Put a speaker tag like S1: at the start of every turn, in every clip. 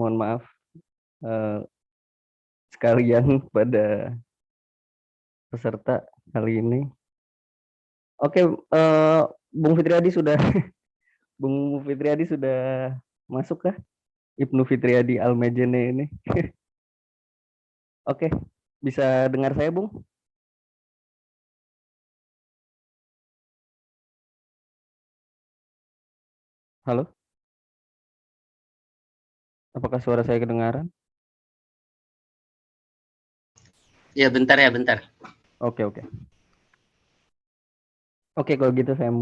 S1: mohon maaf sekalian pada peserta kali ini. Oke, Bung Fitriadi sudah Bung Fitriadi sudah masuk kah? Ibnu Fitriadi Almejene ini. Oke, bisa dengar saya, Bung? Halo? Apakah suara saya kedengaran?
S2: Ya, bentar ya, bentar.
S1: Oke. Oke, kalau gitu saya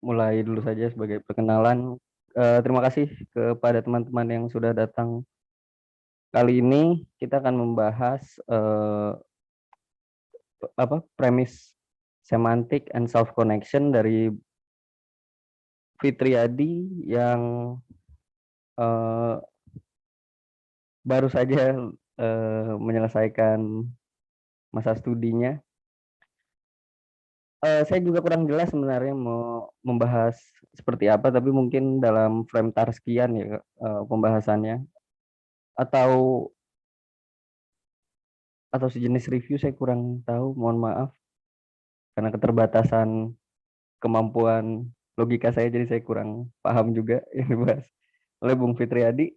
S1: mulai dulu saja sebagai perkenalan. Terima kasih kepada teman-teman yang sudah datang. Kali ini kita akan membahas premis semantic and self connection dari Fitriadi yang baru saja menyelesaikan masa studinya. Saya juga kurang jelas sebenarnya mau membahas seperti apa, tapi mungkin dalam frame Tarskian ya pembahasannya, atau sejenis review, saya kurang tahu, mohon maaf karena keterbatasan kemampuan logika saya, jadi saya kurang paham juga yang dibahas oleh Bung Fitriadi.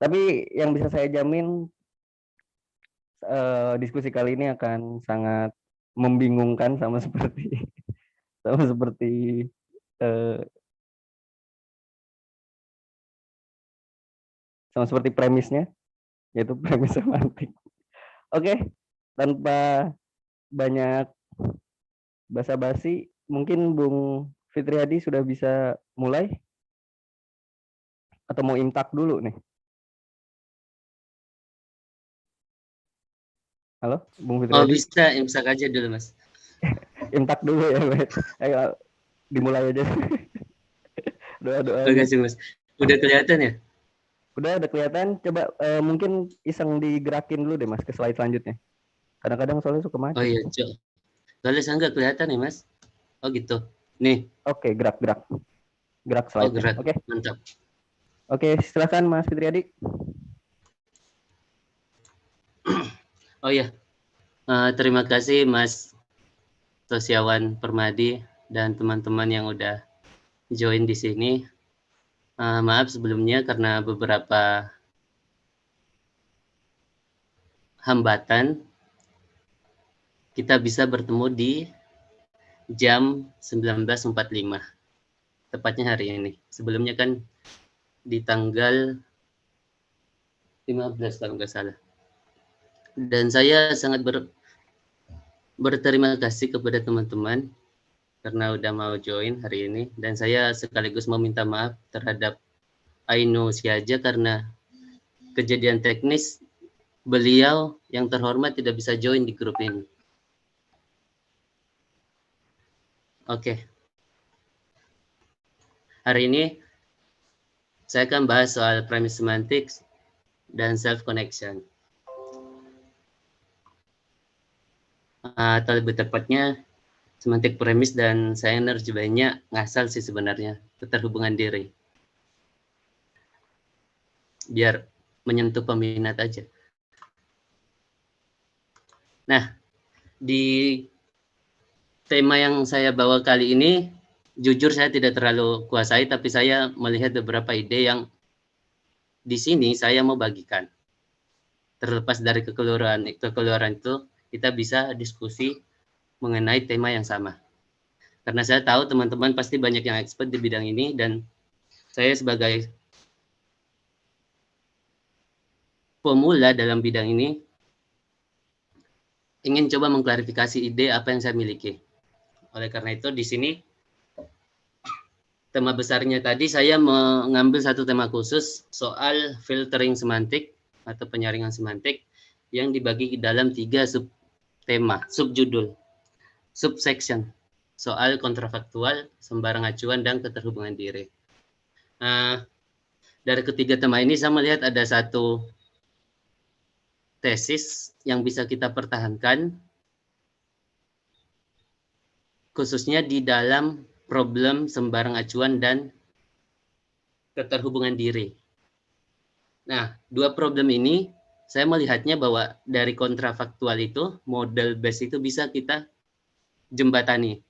S1: Tapi yang bisa saya jamin diskusi kali ini akan sangat membingungkan sama seperti premisnya, yaitu premis semantik. Oke, tanpa banyak basa-basi, mungkin Bung Fitriadi sudah bisa mulai atau mau imtak dulu nih? Halo, Bung Fitriadi.
S2: Oh, bisa imsak aja dulu, Mas.
S1: Imtak dulu ya, ayo dimulai aja. Doa-doa.
S2: Oke sih, Mas. Udah kelihatan ya?
S1: Udah kelihatan. Coba mungkin iseng digerakin dulu deh, Mas, ke slide selanjutnya. Kadang-kadang soalnya suka macet.
S2: Oh iya, Cok. Soalnya saya nggak kelihatan ya, Mas. Oh gitu. Nih.
S1: Oke, gerak slide.
S2: Oh, gerak. Oke. Mantap.
S1: Oke, silakan Mas Fitriadi.
S2: Oh ya, terima kasih Mas Sosiawan Permadi dan teman-teman yang udah join di sini. Maaf sebelumnya karena beberapa hambatan kita bisa bertemu di jam 19.45, tepatnya hari ini. Sebelumnya kan di tanggal 15 kalau nggak salah. Dan saya sangat berterima kasih kepada teman-teman karena udah mau join hari ini, dan saya sekaligus meminta maaf terhadap Ainu Siaja karena kejadian teknis beliau yang terhormat tidak bisa join di grup ini. Oke. Hari ini saya akan bahas soal premis semantics dan self connection. Atau lebih tepatnya semantik premis dan saya energi banyak ngasal sih sebenarnya, keterhubungan diri. Biar menyentuh peminat aja. Nah, di tema yang saya bawa kali ini, jujur saya tidak terlalu kuasai, tapi saya melihat beberapa ide yang di sini saya mau bagikan. Terlepas dari kekeluaran itu, kita bisa diskusi mengenai tema yang sama. Karena saya tahu teman-teman pasti banyak yang expert di bidang ini, dan saya sebagai pemula dalam bidang ini ingin coba mengklarifikasi ide apa yang saya miliki. Oleh karena itu di sini tema besarnya tadi saya mengambil satu tema khusus soal filtering semantik atau penyaringan semantik yang dibagi ke dalam 3 subtema, subjudul, subsection, soal kontrafaktual, sembarang acuan, dan keterhubungan diri. Dari ketiga tema ini saya melihat ada satu tesis yang bisa kita pertahankan, khususnya di dalam problem sembarang acuan dan keterhubungan diri. Nah, dua problem ini saya melihatnya bahwa dari kontrafaktual itu, model base itu bisa kita jembatani.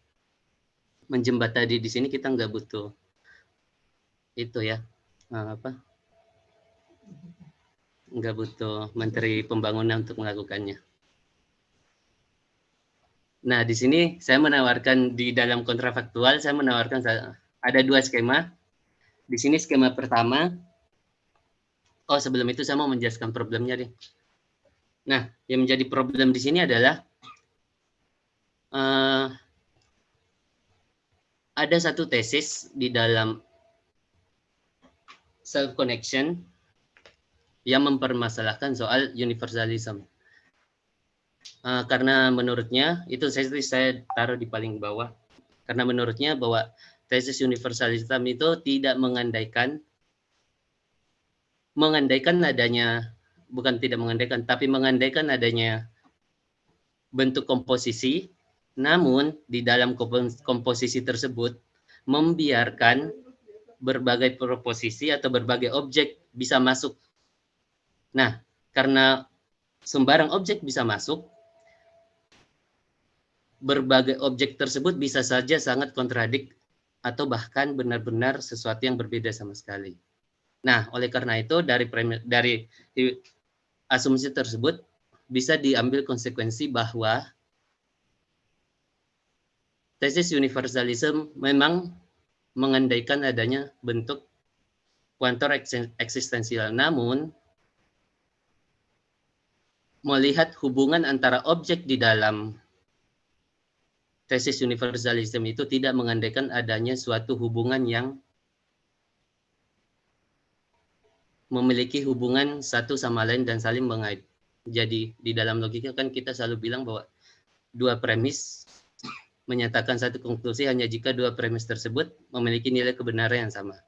S2: Menjembatani di sini kita nggak butuh itu ya, nggak butuh menteri pembangunan untuk melakukannya. Nah, di sini saya menawarkan di dalam kontrafaktual, saya menawarkan ada dua skema. Di sini skema pertama, sebelum itu saya mau menjelaskan problemnya deh. Nah, yang menjadi problem di sini adalah ada satu tesis di dalam self connection yang mempermasalahkan soal universalism. Karena menurutnya, itu saya taruh di paling bawah, karena menurutnya bahwa tesis universalism itu tidak mengandaikan adanya, bukan tidak mengandaikan, tapi mengandaikan adanya bentuk komposisi, namun di dalam komposisi tersebut membiarkan berbagai proposisi atau berbagai objek bisa masuk. Nah, karena sembarang objek bisa masuk, berbagai objek tersebut bisa saja sangat kontradik atau bahkan benar-benar sesuatu yang berbeda sama sekali. Nah, oleh karena itu dari asumsi tersebut bisa diambil konsekuensi bahwa tesis universalism memang mengandaikan adanya bentuk kuantor eksistensial, namun melihat hubungan antara objek di dalam tesis universalism itu tidak mengandaikan adanya suatu hubungan yang memiliki hubungan satu sama lain dan saling mengait. Jadi di dalam logika kan kita selalu bilang bahwa dua premis menyatakan satu konklusi hanya jika dua premis tersebut memiliki nilai kebenaran yang sama.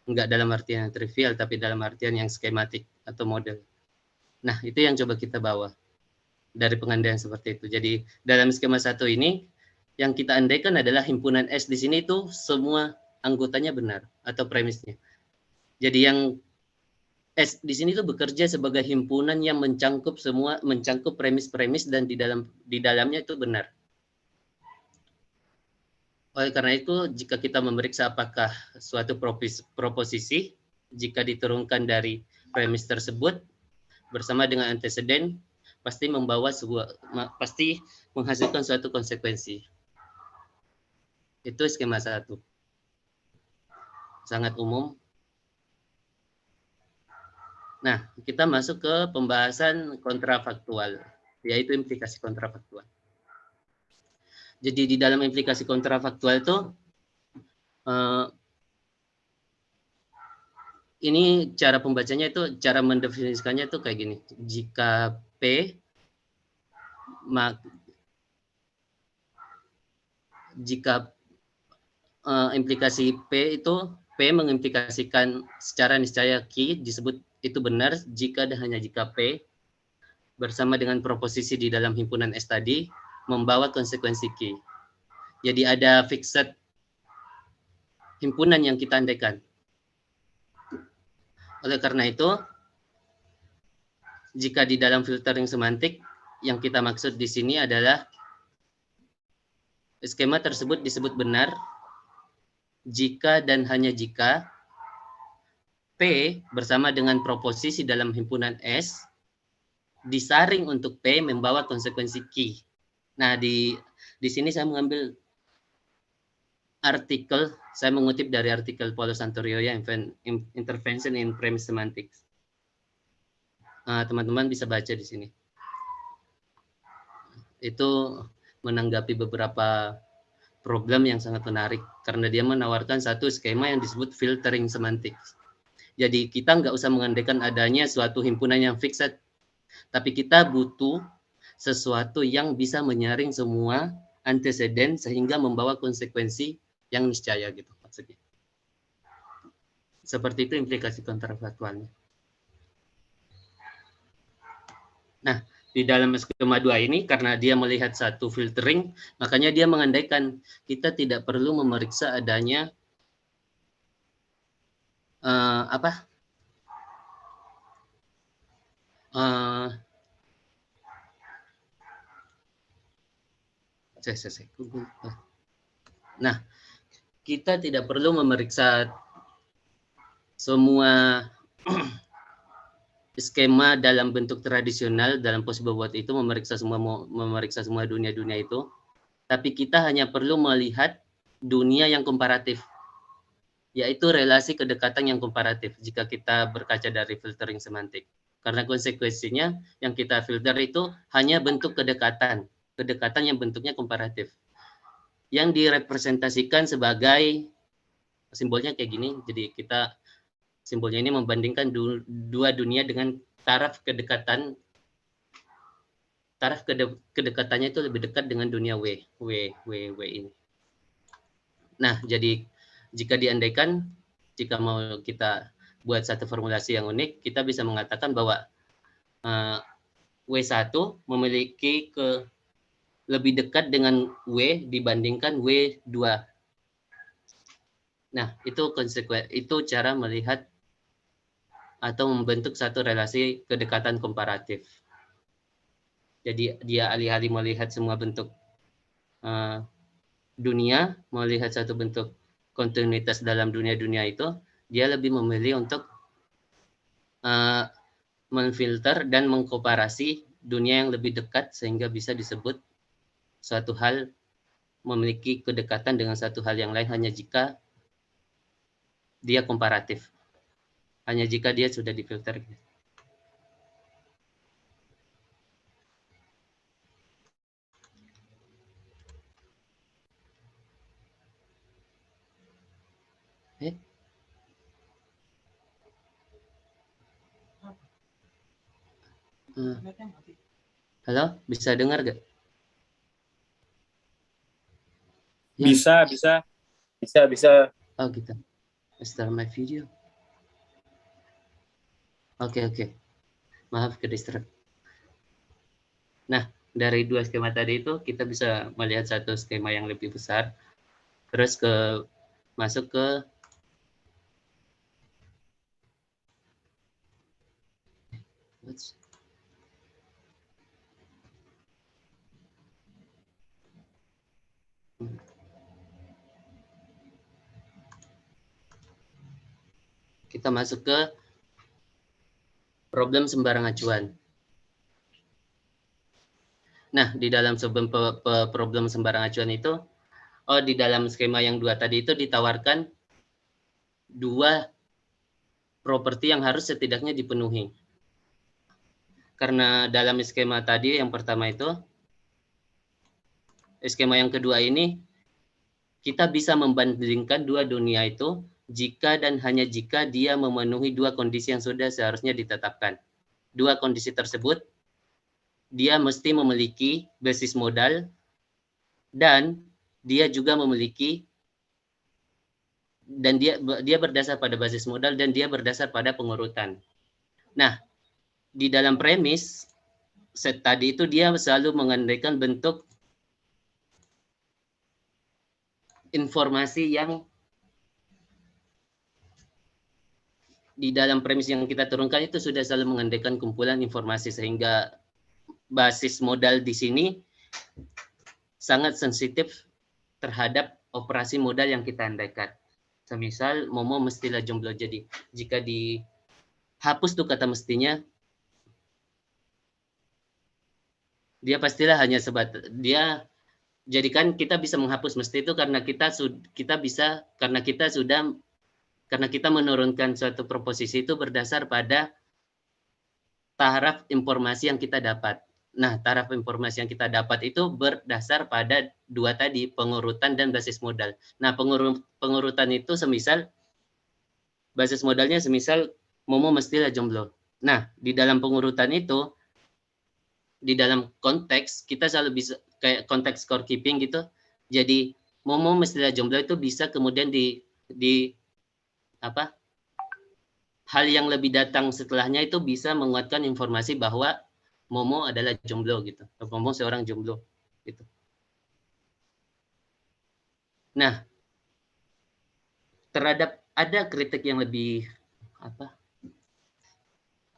S2: Enggak dalam artian yang trivial, tapi dalam artian yang skematik atau model. Nah, itu yang coba kita bawa dari pengandaian seperti itu. Jadi dalam skema satu ini, yang kita andaikan adalah himpunan S di sini itu semua anggotanya benar atau premisnya. Jadi yang S di sini tuh bekerja sebagai himpunan yang mencangkup premis-premis dan di dalamnya itu benar. Oleh karena itu, jika kita memeriksa apakah suatu proposisi jika diturunkan dari premis tersebut bersama dengan anteseden pasti menghasilkan suatu konsekuensi. Itu skema satu. Sangat umum. Nah, kita masuk ke pembahasan kontrafaktual, yaitu implikasi kontrafaktual. Jadi di dalam implikasi kontrafaktual itu, ini cara pembacanya itu, cara mendefinisikannya itu kayak gini. Jika P, jika implikasi P itu, P mengimplikasikan secara niscaya Q disebut itu benar jika dan hanya jika P bersama dengan proposisi di dalam himpunan S tadi membawa konsekuensi Q. Jadi ada fixed himpunan yang kita andaikan. Oleh karena itu, jika di dalam filtering semantik yang kita maksud di sini adalah skema tersebut disebut benar jika dan hanya jika P bersama dengan proposisi dalam himpunan S disaring untuk P membawa konsekuensi Q. Nah, di sini saya mengambil artikel, saya mengutip dari artikel Paulo Santorioya, Intervention in Premise Semantics. Teman-teman bisa baca di sini. Itu menanggapi beberapa problem yang sangat menarik karena dia menawarkan satu skema yang disebut filtering semantics. Jadi kita nggak usah mengandaikan adanya suatu himpunan yang fixed, tapi kita butuh sesuatu yang bisa menyaring semua anteseden sehingga membawa konsekuensi yang niscaya gitu maksudnya. Seperti itu implikasi kontrafaktualnya. Nah, di dalam skema 2 ini karena dia melihat satu filtering, makanya dia mengandaikan kita tidak perlu memeriksa adanya Eh, Nah, kita tidak perlu memeriksa semua skema dalam bentuk tradisional dalam possible world itu, memeriksa semua dunia-dunia itu, tapi kita hanya perlu melihat dunia yang komparatif, yaitu relasi kedekatan yang komparatif jika kita berkaca dari filtering semantik. Karena konsekuensinya yang kita filter itu hanya bentuk kedekatan yang bentuknya komparatif, yang direpresentasikan sebagai simbolnya kayak gini. Jadi kita simbolnya ini membandingkan dua dunia dengan taraf kedekatan. Kedekatannya itu lebih dekat dengan dunia W ini. Nah, jadi jika diandaikan, jika mau kita buat satu formulasi yang unik, kita bisa mengatakan bahwa W1 memiliki lebih dekat dengan W dibandingkan W2. Nah, itu cara melihat atau membentuk satu relasi kedekatan komparatif. Jadi dia alih-alih melihat semua bentuk dunia, melihat satu bentuk kontinuitas dalam dunia-dunia itu, dia lebih memilih untuk memfilter dan mengkomparasi dunia yang lebih dekat sehingga bisa disebut suatu hal memiliki kedekatan dengan satu hal yang lain hanya jika dia komparatif, hanya jika dia sudah difilter. Halo, bisa dengar gak?
S3: Bisa.
S2: Oh gitu. Start my video. Oke. Maaf ke distract. Nah, dari dua skema tadi itu kita bisa melihat satu skema yang lebih besar. Terus masuk ke kita masuk ke problem sembarang acuan. Nah, di dalam problem sembarang acuan itu, di dalam skema yang dua tadi itu ditawarkan dua properti yang harus setidaknya dipenuhi. Karena dalam skema tadi yang pertama itu, skema yang kedua ini, kita bisa membandingkan dua dunia itu jika dan hanya jika dia memenuhi dua kondisi yang sudah seharusnya ditetapkan. Dua kondisi tersebut, dia mesti memiliki basis modal dan dia juga memiliki dan dia berdasar pada basis modal dan dia berdasar pada pengurutan. Nah, di dalam premis set tadi itu dia selalu mengandaikan bentuk informasi yang di dalam premis yang kita turunkan itu sudah selalu mengandaikan kumpulan informasi sehingga basis modal di sini sangat sensitif terhadap operasi modal yang kita andaikan. Semisal Momo mestilah jomblo, jadi jika dihapus tuh kata mestinya, dia pastilah hanya dia jadikan kita bisa menghapus mesti itu karena kita menurunkan suatu proposisi itu berdasar pada taraf informasi yang kita dapat. Nah, taraf informasi yang kita dapat itu berdasar pada dua tadi, pengurutan dan basis modal. Nah, pengurutan itu semisal, basis modalnya semisal Momo mestilah jomblo. Nah, di dalam pengurutan itu, di dalam konteks, kita selalu bisa, kayak konteks scorekeeping gitu, jadi Momo mestilah jomblo itu bisa kemudian hal yang lebih datang setelahnya itu bisa menguatkan informasi bahwa Momo adalah jomblo gitu. Momo seorang jomblo gitu. Nah, terhadap ada kritik yang lebih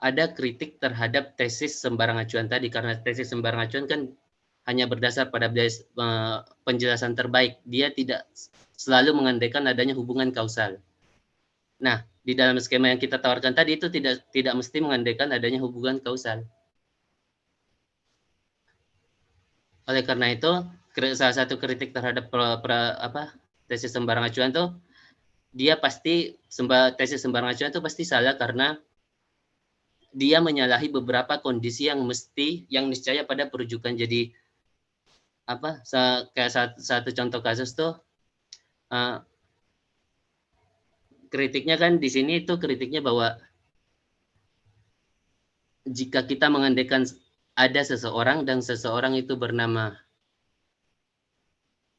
S2: ada kritik terhadap tesis sembarang acuan tadi, karena tesis sembarang acuan kan hanya berdasar pada penjelasan terbaik. Dia tidak selalu mengandaikan adanya hubungan kausal. Nah, di dalam skema yang kita tawarkan tadi itu tidak mesti mengandaikan adanya hubungan kausal. Oleh karena itu, salah satu kritik terhadap tesis sembarang acuan itu, dia pasti tesis sembarang acuan itu pasti salah karena dia menyalahi beberapa kondisi yang niscaya pada perujukan. Jadi kayak satu contoh kasus tuh, kritiknya kan di sini itu kritiknya bahwa jika kita mengandaikan ada seseorang dan seseorang itu bernama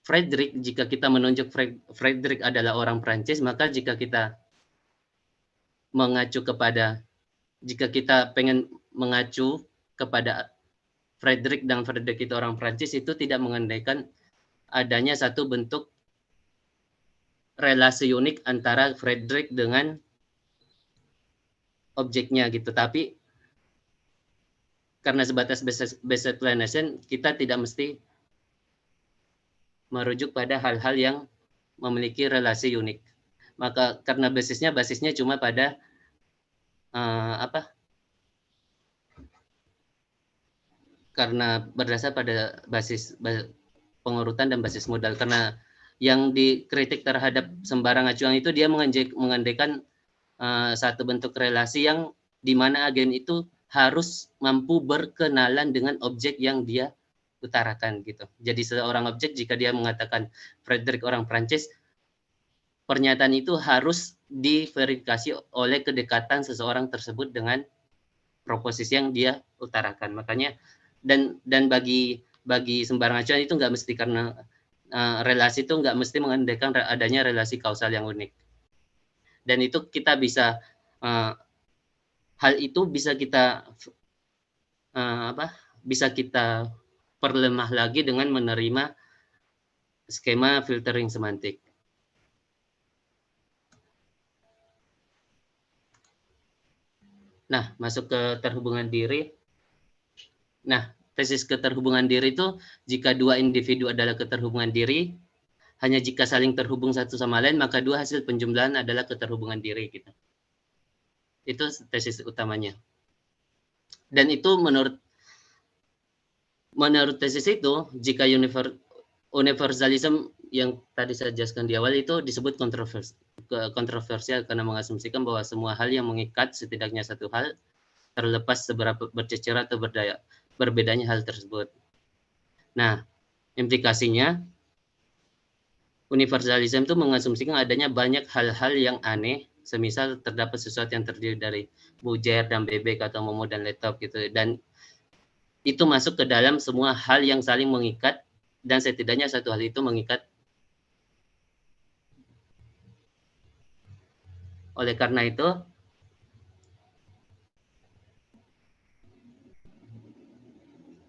S2: Frederick, jika kita menunjuk Frederick adalah orang Prancis, maka jika kita pengen mengacu kepada Frederick dan Frederick itu orang Prancis, itu tidak mengandaikan adanya satu bentuk relasi unik antara Frederick dengan objeknya gitu. Tapi karena sebatas base explanation, kita tidak mesti merujuk pada hal-hal yang memiliki relasi unik. Maka karena basisnya cuma pada karena berdasar pada basis pengurutan dan basis modal. Karena yang dikritik terhadap sembarang acuan itu dia mengandaikan satu bentuk relasi yang di mana agen itu harus mampu berkenalan dengan objek yang dia utarakan gitu. Jadi seorang objek jika dia mengatakan Frederick orang Prancis, pernyataan itu harus diverifikasi oleh kedekatan seseorang tersebut dengan proposisi yang dia utarakan. Makanya dan bagi sembarang acuan itu nggak mesti, karena relasi itu nggak mesti mengandaikan adanya relasi kausal yang unik. Dan itu kita bisa hal itu bisa kita perlemah lagi dengan menerima skema filtering semantik. Nah, masuk ke terhubungan diri. Nah, tesis keterhubungan diri itu jika dua individu adalah keterhubungan diri, hanya jika saling terhubung satu sama lain, maka dua hasil penjumlahan adalah keterhubungan diri gitu. Itu tesis utamanya. Dan itu menurut tesis itu, jika universalism yang tadi saya jelaskan di awal itu disebut kontroversial karena mengasumsikan bahwa semua hal yang mengikat setidaknya satu hal, terlepas seberapa bercecer atau berbedanya hal tersebut. Nah, implikasinya universalism itu mengasumsikan adanya banyak hal-hal yang aneh, semisal terdapat sesuatu yang terdiri dari bujer dan bebek atau momo dan laptop gitu, dan itu masuk ke dalam semua hal yang saling mengikat dan setidaknya satu hal itu mengikat. Oleh karena itu,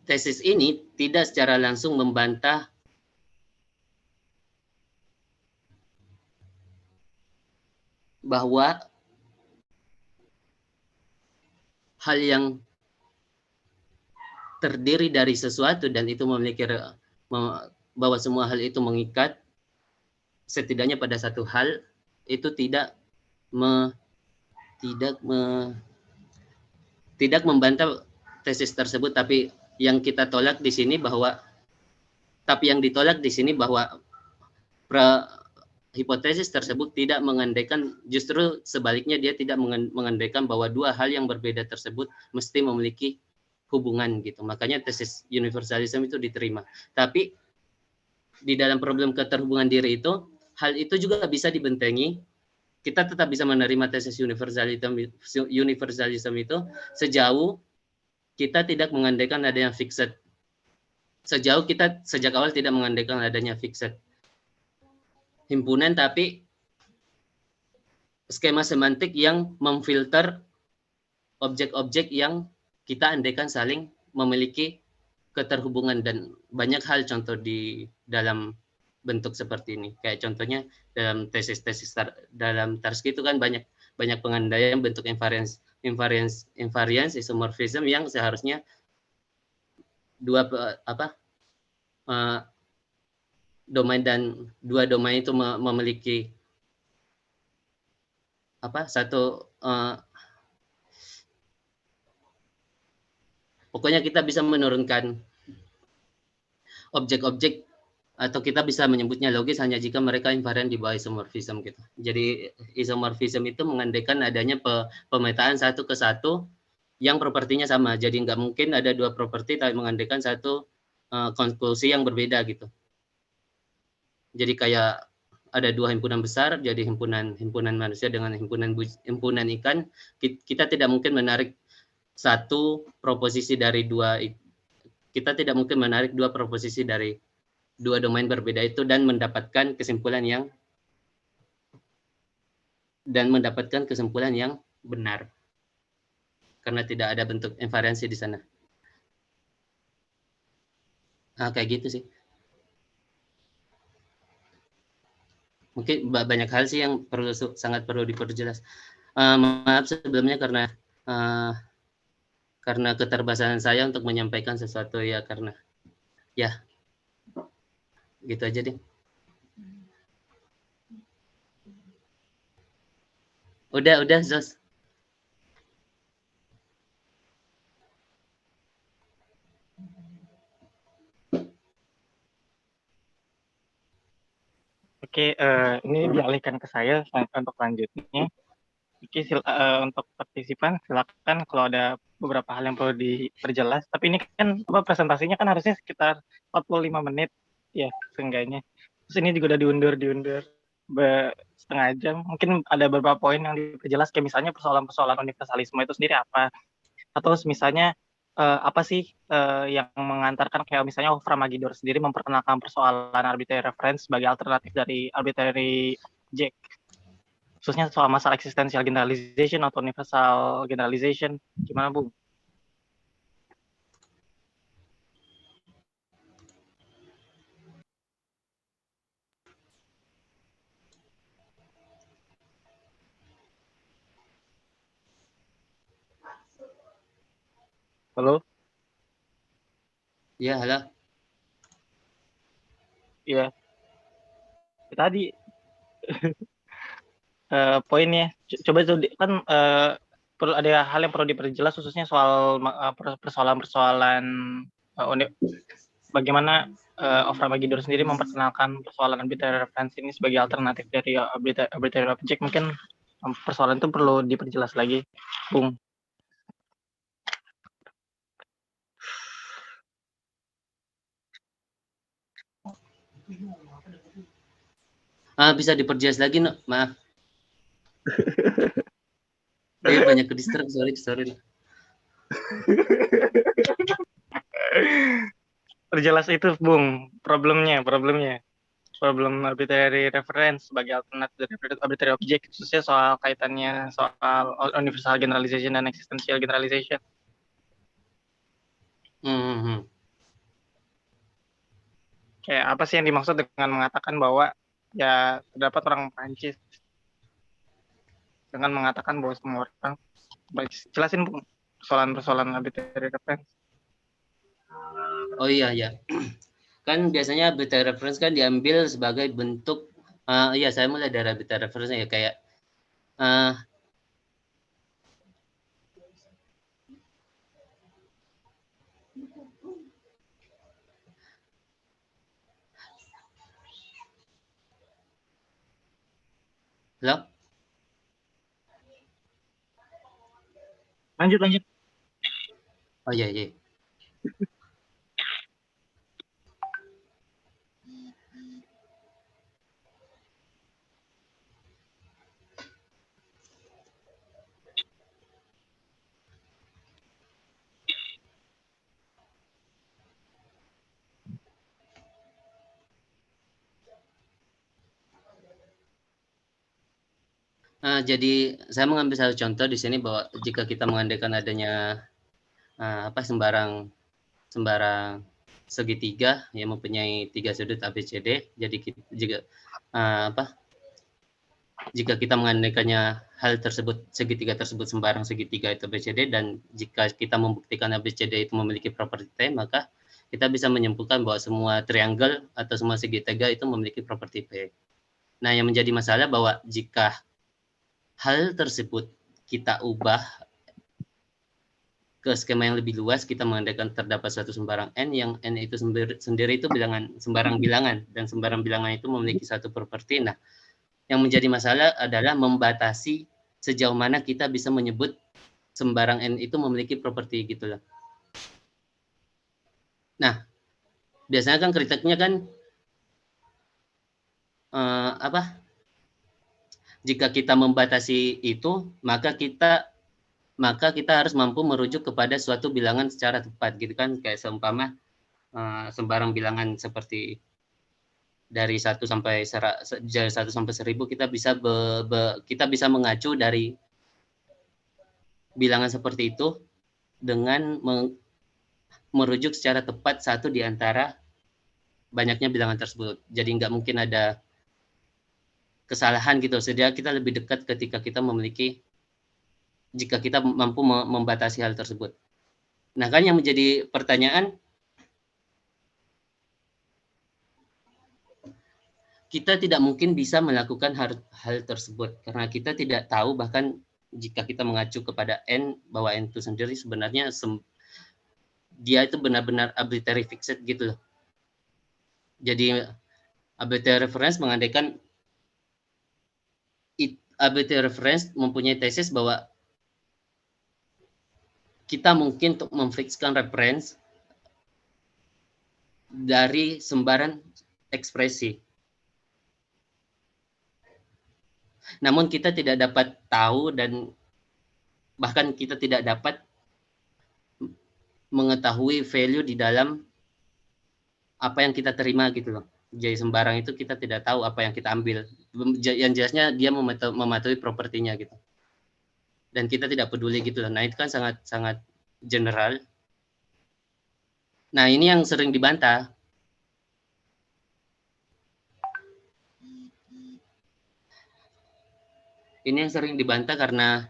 S2: tesis ini tidak secara langsung membantah bahwa hal yang terdiri dari sesuatu dan itu memiliki bahwa semua hal itu mengikat setidaknya pada satu hal, itu tidak membantah tesis tersebut. Tapi yang ditolak di sini bahwa hipotesis tersebut tidak mengandaikan, justru sebaliknya dia tidak mengandaikan bahwa dua hal yang berbeda tersebut mesti memiliki hubungan gitu. Makanya tesis universalism itu diterima. Tapi di dalam problem keterhubungan diri itu, hal itu juga bisa dibentengi. Kita tetap bisa menerima tesis universalism itu sejauh kita tidak mengandaikan adanya fixed. Sejauh kita sejak awal tidak mengandaikan adanya fixed himpunan, tapi skema semantik yang memfilter objek-objek yang kita andaikan saling memiliki keterhubungan. Dan banyak hal contoh di dalam bentuk seperti ini. Kayak contohnya dalam tesis dalam Tarski itu kan banyak pengandaian bentuk invariance invariance isomorphism yang seharusnya domain dan dua domain itu memiliki satu pokoknya kita bisa menurunkan objek-objek atau kita bisa menyebutnya logis hanya jika mereka invariant di bawah isomorphism gitu. Jadi isomorphism itu mengandaikan adanya pemetaan satu ke satu yang propertinya sama. Jadi nggak mungkin ada dua properti tapi mengandaikan satu konklusi yang berbeda gitu. Jadi kayak ada dua himpunan besar, jadi himpunan manusia dengan himpunan ikan. Kita tidak mungkin menarik satu proposisi dari dua. Kita tidak mungkin menarik dua proposisi dari dua domain berbeda itu dan mendapatkan kesimpulan yang benar karena tidak ada bentuk invariansi di sana. Kayak gitu sih. Mungkin banyak hal sih yang sangat perlu diperjelas. Maaf sebelumnya karena keterbatasan saya untuk menyampaikan sesuatu ya karena ya gitu aja deh. Udah Zos.
S4: Oke, ini dialihkan ke saya untuk selanjutnya. Oke, untuk partisipan silakan kalau ada beberapa hal yang perlu diperjelas. Tapi ini kan presentasinya kan harusnya sekitar 45 menit ya seenggaknya. Terus ini juga udah diundur setengah jam. Mungkin ada beberapa poin yang diperjelas kayak misalnya persoalan-persoalan universalisme itu sendiri apa. Atau misalnya apa sih yang mengantarkan kayak misalnya Wolfram Magidor sendiri memperkenalkan persoalan arbitrary reference sebagai alternatif dari arbitrary object. Khususnya soal masalah existential generalization atau universal generalization. Gimana, Bung? Halo?
S2: Ya, halo.
S4: Iya. Tadi poinnya coba kan perlu ada hal yang perlu diperjelas khususnya soal persoalan-persoalan bagaimana Wolfram Magidor sendiri memperkenalkan persoalan arbitrary reference ini sebagai alternatif dari arbitrary object. Mungkin persoalan itu perlu diperjelas lagi, Bung.
S2: Bisa diperjelas lagi, no? Maaf. Banyak ke distract, sorry.
S4: Perjelas itu, Bung, problemnya. Problem arbitrary reference sebagai alternatif dari arbitrary object, khususnya soal kaitannya soal universal generalization dan existential generalization. Kayak apa sih yang dimaksud dengan mengatakan bahwa ya terdapat orang Prancis dengan mengatakan bahwa semua orang jelasin persoalan arbitrary reference.
S2: Oh iya. Kan biasanya arbitrary reference kan diambil sebagai bentuk saya mulai dari arbitrary reference ya kayak halo?
S4: Lanjut.
S2: Oh iya. Jadi saya mengambil satu contoh di sini bahwa jika kita mengandaikan adanya sembarang segitiga yang mempunyai 3 sudut ABCD, jadi jika jika kita mengandaikannya hal tersebut, segitiga tersebut sembarang segitiga itu ABCD, dan jika kita membuktikan ABCD itu memiliki properti T, maka kita bisa menyimpulkan bahwa semua triangle atau semua segitiga itu memiliki properti P. Nah, yang menjadi masalah bahwa jika hal tersebut kita ubah ke skema yang lebih luas, kita mengandaikan terdapat suatu sembarang n, yang n itu sendiri itu sembarang bilangan, dan sembarang bilangan itu memiliki satu properti. Nah, yang menjadi masalah adalah membatasi sejauh mana kita bisa menyebut sembarang n itu memiliki properti gitu loh. Nah, biasanya kan kritiknya kan jika kita membatasi itu, maka kita harus mampu merujuk kepada suatu bilangan secara tepat gitu kan, kayak seumpama sembarang bilangan seperti dari 1 sampai 1000 kita bisa mengacu dari bilangan seperti itu dengan merujuk secara tepat satu di antara banyaknya bilangan tersebut. Jadi nggak mungkin ada kesalahan gitu. Sehingga kita lebih dekat ketika kita jika kita mampu membatasi hal tersebut. Nah, kan yang menjadi pertanyaan, kita tidak mungkin bisa melakukan hal tersebut karena kita tidak tahu, bahkan jika kita mengacu kepada n, bahwa n itu sendiri sebenarnya dia itu benar-benar arbitrary fixed gitu loh. Jadi arbitrary reference mengandaikan arbitrary reference mempunyai tesis bahwa kita mungkin untuk memfikskan reference dari sembarang ekspresi. Namun kita tidak dapat tahu dan bahkan kita tidak dapat mengetahui value di dalam apa yang kita terima gitu loh. Jadi sembarang itu kita tidak tahu apa yang kita ambil. Yang jelasnya dia mematuhi propertinya gitu. Dan kita tidak peduli gitu loh. Nah, itu kan sangat general. Nah, ini yang sering dibantah. Ini yang sering dibantah karena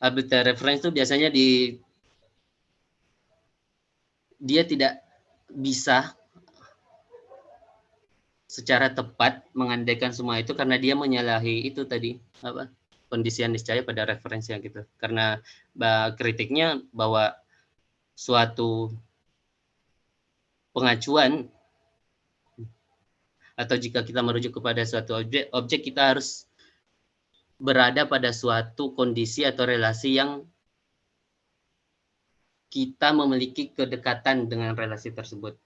S2: arbitrary reference itu biasanya dia tidak bisa secara tepat mengandaikan semua itu karena dia menyalahi itu tadi kondisi yang niscaya pada referensinya gitu. Karena kritiknya bahwa suatu pengacuan atau jika kita merujuk kepada suatu objek kita harus berada pada suatu kondisi atau relasi yang kita memiliki kedekatan dengan relasi tersebut.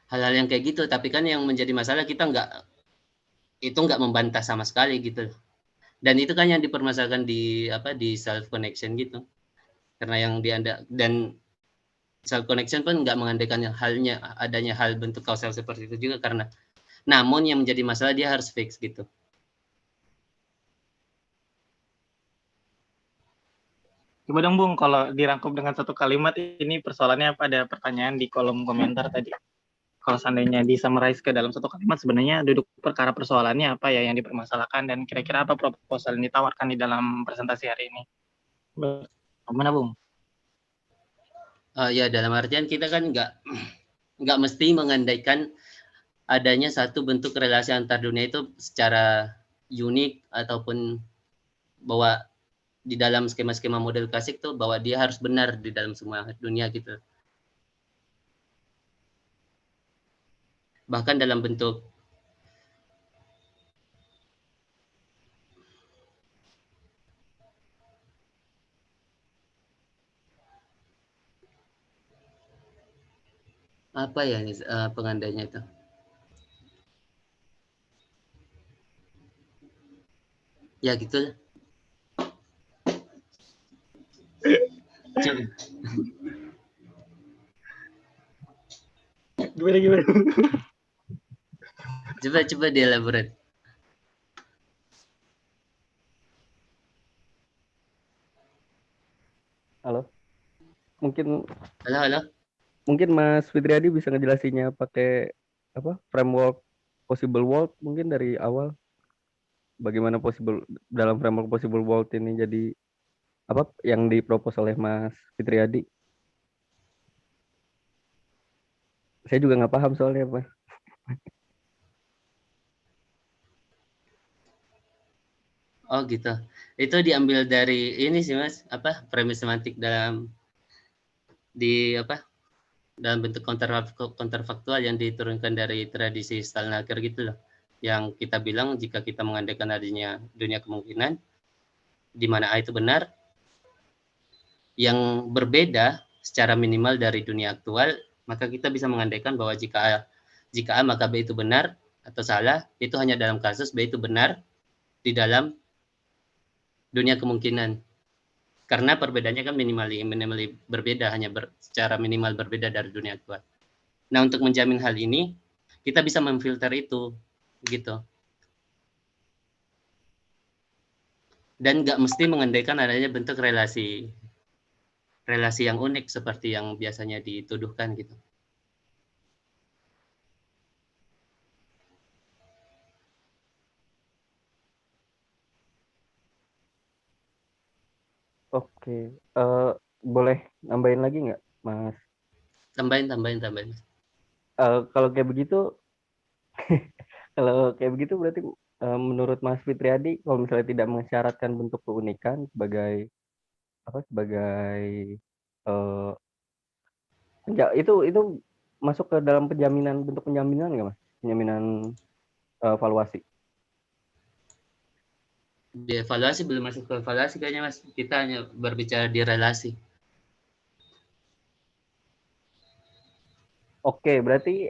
S2: Hal-hal yang kayak gitu, tapi kan yang menjadi masalah kita nggak membantah sama sekali gitu. Dan itu kan yang dipermasalahkan di self connection gitu. Karena yang dan self connection pun nggak mengandaikan adanya hal bentuk kausal seperti itu juga, karena namun yang menjadi masalah dia harus fix gitu.
S4: Coba dong Bung, kalau dirangkum dengan satu kalimat, ini persoalannya apa? Ada pertanyaan di kolom komentar tadi. Kalau seandainya di-summarize ke dalam satu kalimat, sebenarnya duduk perkara persoalannya apa ya yang dipermasalahkan, dan kira-kira apa proposal yang ditawarkan di dalam presentasi hari ini? Mana Bung?
S2: Ya, dalam artian kita kan nggak mesti mengandaikan adanya satu bentuk relasi antar dunia itu secara unik, ataupun bahwa di dalam skema-skema model klasik tuh bahwa dia harus benar di dalam semua dunia gitu. Bahkan dalam bentuk apa ya pengandainya itu? Ya gitu lah.
S4: Gimana?
S2: Coba dielaborate.
S1: Halo. Mungkin
S2: Halo.
S1: mungkin Mas Fitriadi bisa ngejelasinnya pakai apa framework possible world mungkin dari awal bagaimana possible dalam framework possible world ini jadi apa yang dipropos oleh Mas Fitriadi. Saya juga nggak paham soalnya Mas.
S2: Oh gitu. Itu diambil dari ini sih Mas, apa premis semantik di apa dalam bentuk counterfaktual yang diturunkan dari tradisi Stalnaker gitu loh. Yang kita bilang jika kita mengandaikan adanya dunia kemungkinan di mana A itu benar, yang berbeda secara minimal dari dunia aktual, maka kita bisa mengandaikan bahwa jika A maka B itu benar atau salah, itu hanya dalam kasus B itu benar di dalam dunia kemungkinan. Karena perbedaannya kan minimally berbeda, hanya secara minimal berbeda dari dunia aktual. Nah, untuk menjamin hal ini, kita bisa memfilter itu, gitu. Dan nggak mesti mengandaikan adanya bentuk relasi yang unik seperti yang biasanya dituduhkan gitu.
S1: Oke, boleh nambahin lagi nggak, Mas?
S2: Tambahin.
S1: Kalau kayak begitu, berarti menurut Mas Fitriadi, kalau misalnya tidak mensyaratkan bentuk keunikan sebagai apa? Sebagai eh, itu masuk ke dalam bentuk penjaminan nggak, Mas? Penjaminan valuasi.
S2: Di evaluasi belum masuk ke evaluasi kayaknya Mas. Kita hanya berbicara di relasi.
S1: Oke, berarti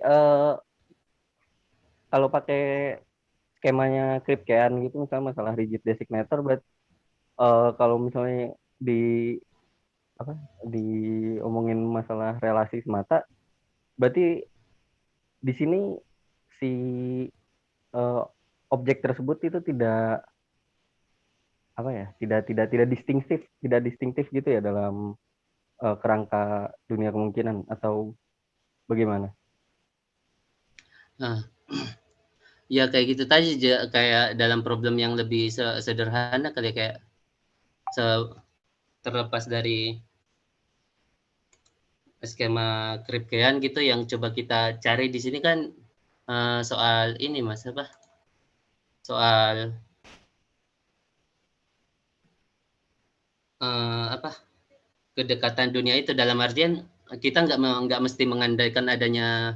S1: kalau pakai skemanya Kripkean gitu, misalnya masalah rigid designator, berarti kalau misalnya di apa diomongin masalah relasi semata, berarti di sini si eh, objek tersebut itu tidak apa ya, tidak distintif gitu ya dalam kerangka dunia kemungkinan atau bagaimana?
S2: Nah, ya kayak gitu tadi, kayak dalam problem yang lebih sederhana kali ya, kayak terlepas dari skema Kripkean gitu yang coba kita cari di sini kan soal ini Mas apa? Soal apa? Kedekatan dunia itu dalam artian kita nggak mesti mengandaikan adanya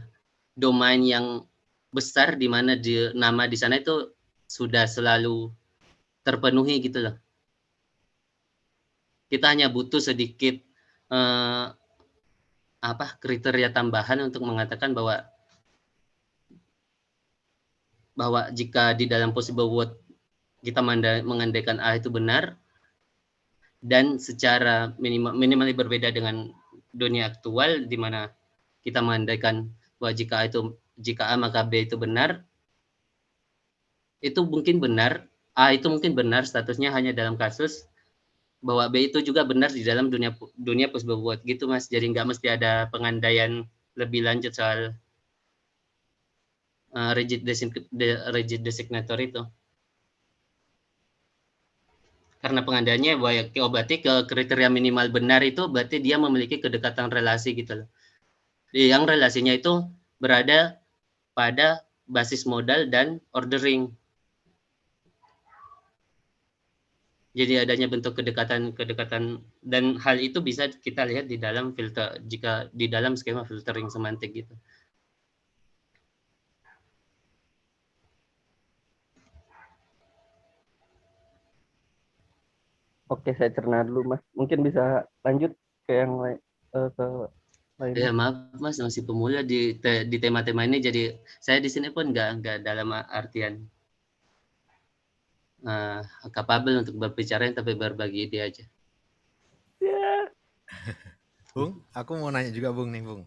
S2: domain yang besar di mana nama di sana itu sudah selalu terpenuhi gitu loh. Kita hanya butuh sedikit kriteria tambahan untuk mengatakan bahwa jika di dalam possible world kita mengandaikan A itu benar dan secara minimal berbeda dengan dunia aktual di mana kita mengandaikan bahwa jika A maka B itu benar, itu mungkin benar, A itu mungkin benar statusnya hanya dalam kasus bahwa B itu juga benar di dalam dunia possible world gitu Mas. Jadi nggak mesti ada pengandaian lebih lanjut soal rigid designator itu. Karena pengandaiannya berarti ke kriteria minimal benar itu berarti dia memiliki kedekatan relasi gitu loh. Yang relasinya itu berada pada basis modal dan ordering. Jadi adanya bentuk kedekatan dan hal itu bisa kita lihat di dalam filter jika di dalam skema filtering semantik gitu.
S1: Oke, saya cerna dulu Mas. Mungkin bisa lanjut ke yang lain ke lainnya.
S2: Ya maaf Mas, masih pemula di tema-tema ini, jadi saya di sini pun nggak dalam artian kapabel untuk berbicara tapi berbagi ide aja.
S1: Ya.
S5: Bung, aku mau nanya juga Bung nih Bung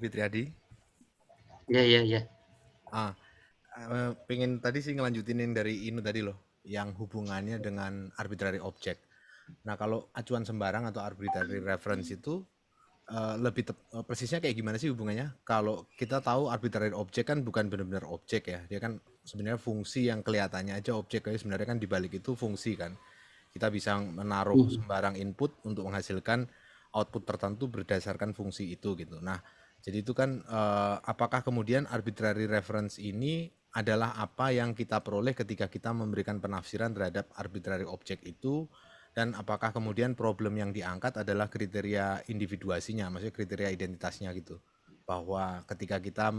S5: Fitriadi.
S2: Ya.
S5: Pengen tadi sih ngelanjutin yang dari Inu tadi loh, yang hubungannya dengan arbitrary object. Nah kalau acuan sembarang atau arbitrary reference itu persisnya kayak gimana sih hubungannya? Kalau kita tahu arbitrary object kan bukan benar-benar objek ya, dia kan sebenarnya fungsi yang kelihatannya aja objek, tapi sebenarnya kan dibalik itu fungsi kan. Kita bisa menaruh sembarang input untuk menghasilkan output tertentu berdasarkan fungsi itu gitu. Nah, jadi itu kan apakah kemudian arbitrary reference ini adalah apa yang kita peroleh ketika kita memberikan penafsiran terhadap arbitrary object itu, dan apakah kemudian problem yang diangkat adalah kriteria individuasinya, maksudnya kriteria identitasnya gitu, bahwa ketika kita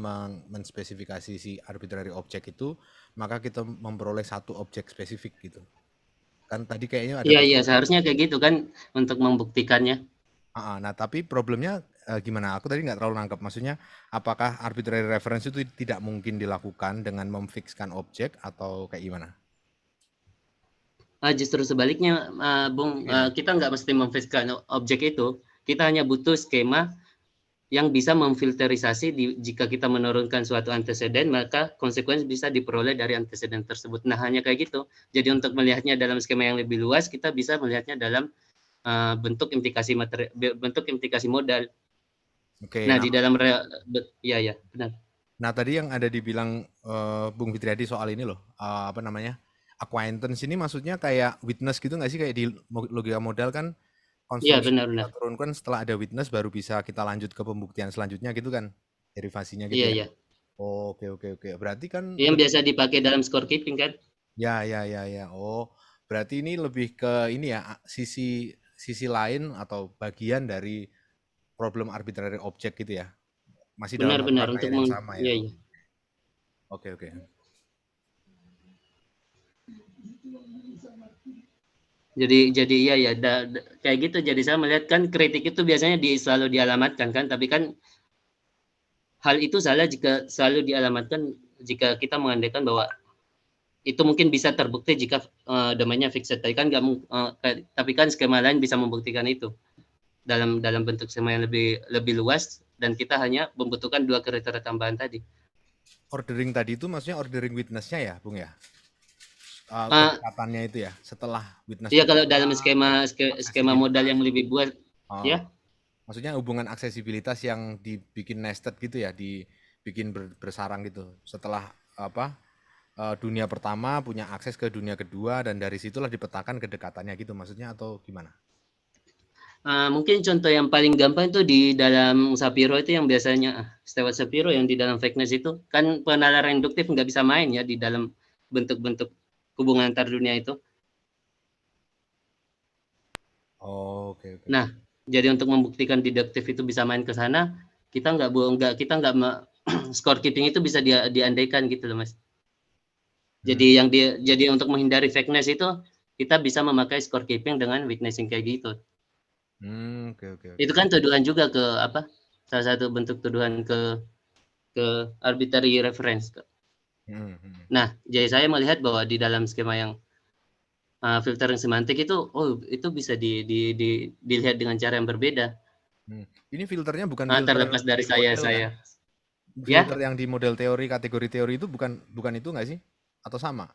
S5: menspesifikasi si arbitrary object itu, maka kita memperoleh satu objek spesifik gitu. Kan tadi kayaknya ada
S2: Iya, seharusnya kayak gitu kan untuk membuktikannya.
S5: Nah, tapi problemnya gimana? Aku tadi nggak terlalu nangkep. Maksudnya, apakah arbitrary reference itu tidak mungkin dilakukan dengan memfixkan objek atau kayak gimana?
S2: Justru sebaliknya, Bung, kita nggak mesti memfixkan objek itu. Kita hanya butuh skema yang bisa memfilterisasi jika kita menurunkan suatu anteseden, maka konsekuensi bisa diperoleh dari anteseden tersebut. Nah, hanya kayak gitu. Jadi untuk melihatnya dalam skema yang lebih luas, kita bisa melihatnya dalam bentuk implikasi materi, bentuk implikasi modal.
S5: Oke.
S2: Nah, di dalam ya benar.
S5: Nah, tadi yang ada dibilang Bung Fitriadi soal ini loh, apa namanya, acquaintance ini maksudnya kayak witness gitu nggak sih, kayak di logika modal kan konstruksi kita turunkan setelah ada witness baru bisa kita lanjut ke pembuktian selanjutnya gitu kan, derivasinya gitu ya.
S2: Iya.
S5: Oh, oke. Berarti kan
S2: yang biasa dipakai dalam scorekeeping kan?
S5: Ya. Oh, berarti ini lebih ke ini ya, sisi lain atau bagian dari problem arbitrary object gitu ya. Masih dalam rangkaian yang sama ya.
S2: Iya.
S5: Oke.
S2: Jadi iya kayak gitu. Jadi saya melihat kan kritik itu biasanya selalu dialamatkan kan, tapi kan hal itu salah jika selalu dialamatkan jika kita mengandaikan bahwa itu mungkin bisa terbukti jika domainnya fixed. Tapi kan tapi kan skema lain bisa membuktikan itu dalam bentuk skema yang lebih luas, dan kita hanya membutuhkan dua kriteria tambahan tadi.
S5: Ordering tadi itu maksudnya ordering witness-nya ya, Bung ya? Kedekatannya itu ya, setelah witness.
S2: Iya, kalau dalam skema modal yang lebih buat, ya.
S5: Maksudnya hubungan aksesibilitas yang dibikin nested gitu ya, dibikin bersarang gitu. Setelah dunia pertama punya akses ke dunia kedua, dan dari situlah dipetakan kedekatannya gitu maksudnya, atau gimana?
S2: Mungkin contoh yang paling gampang itu di dalam Shapiro itu yang biasanya Stewart Shapiro yang di dalam fakeness itu kan penalaran induktif nggak bisa main ya di dalam bentuk-bentuk hubungan antar dunia itu.
S5: Oh, oke.
S2: Nah, jadi untuk membuktikan deduktif itu bisa main ke sana, kita nggak scorekeeping itu bisa diandaikan gitu loh, Mas. Jadi jadi untuk menghindari fakeness itu kita bisa memakai scorekeeping dengan witnessing kayak gitu.
S5: Oke.
S2: Itu kan tuduhan juga ke salah satu bentuk tuduhan ke arbitrary reference. Nah, jadi saya melihat bahwa di dalam skema yang filtering semantik itu bisa dilihat dengan cara yang berbeda.
S5: Ini filternya bukan filter
S2: terlepas dari saya.
S5: Filter yang di model teori, kategori teori itu bukan itu nggak sih? Atau sama?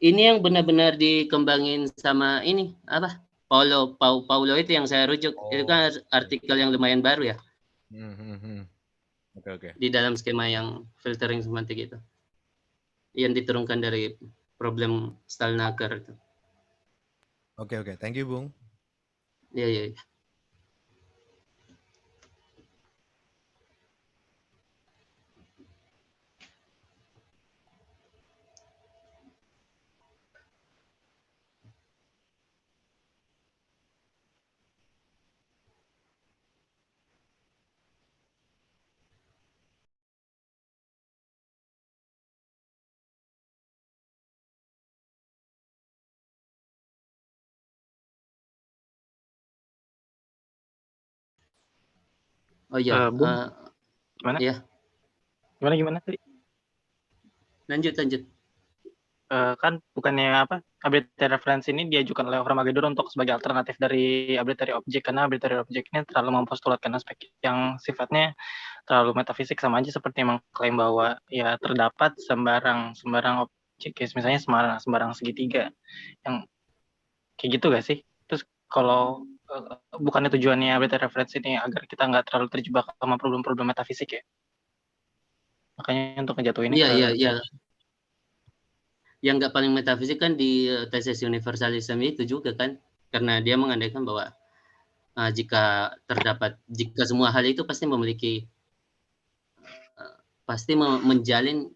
S2: Ini yang benar-benar dikembangin sama ini Paulo itu yang saya rujuk. Itu kan artikel yang lumayan baru ya.
S5: Oke.
S2: Di dalam skema yang filtering semantik itu, yang diturunkan dari problem Stalnaker itu.
S5: Oke. Thank you, Bung.
S2: Iya. Oh iya,
S4: gimana?
S2: Ya.
S4: Gimana tadi?
S2: Lanjut.
S4: Kan bukannya arbitrary reference ini diajukan oleh Hormagedor untuk sebagai alternatif dari arbitrary object, karena arbitrary object ini terlalu mempostulatkan aspek yang sifatnya terlalu metafisik, sama aja seperti mengklaim bahwa ya terdapat sembarang objek, misalnya sembarang segitiga, yang kayak gitu gak sih? Terus kalau bukannya tujuannya arbitrary reference ini agar kita nggak terlalu terjebak sama problem-problem metafisik ya. Makanya untuk ngejatuhinnya
S2: Iya,
S4: ke
S2: iya. Yang nggak paling metafisik kan di tesis universalism itu juga kan, karena dia mengandaikan bahwa jika semua hal itu pasti menjalin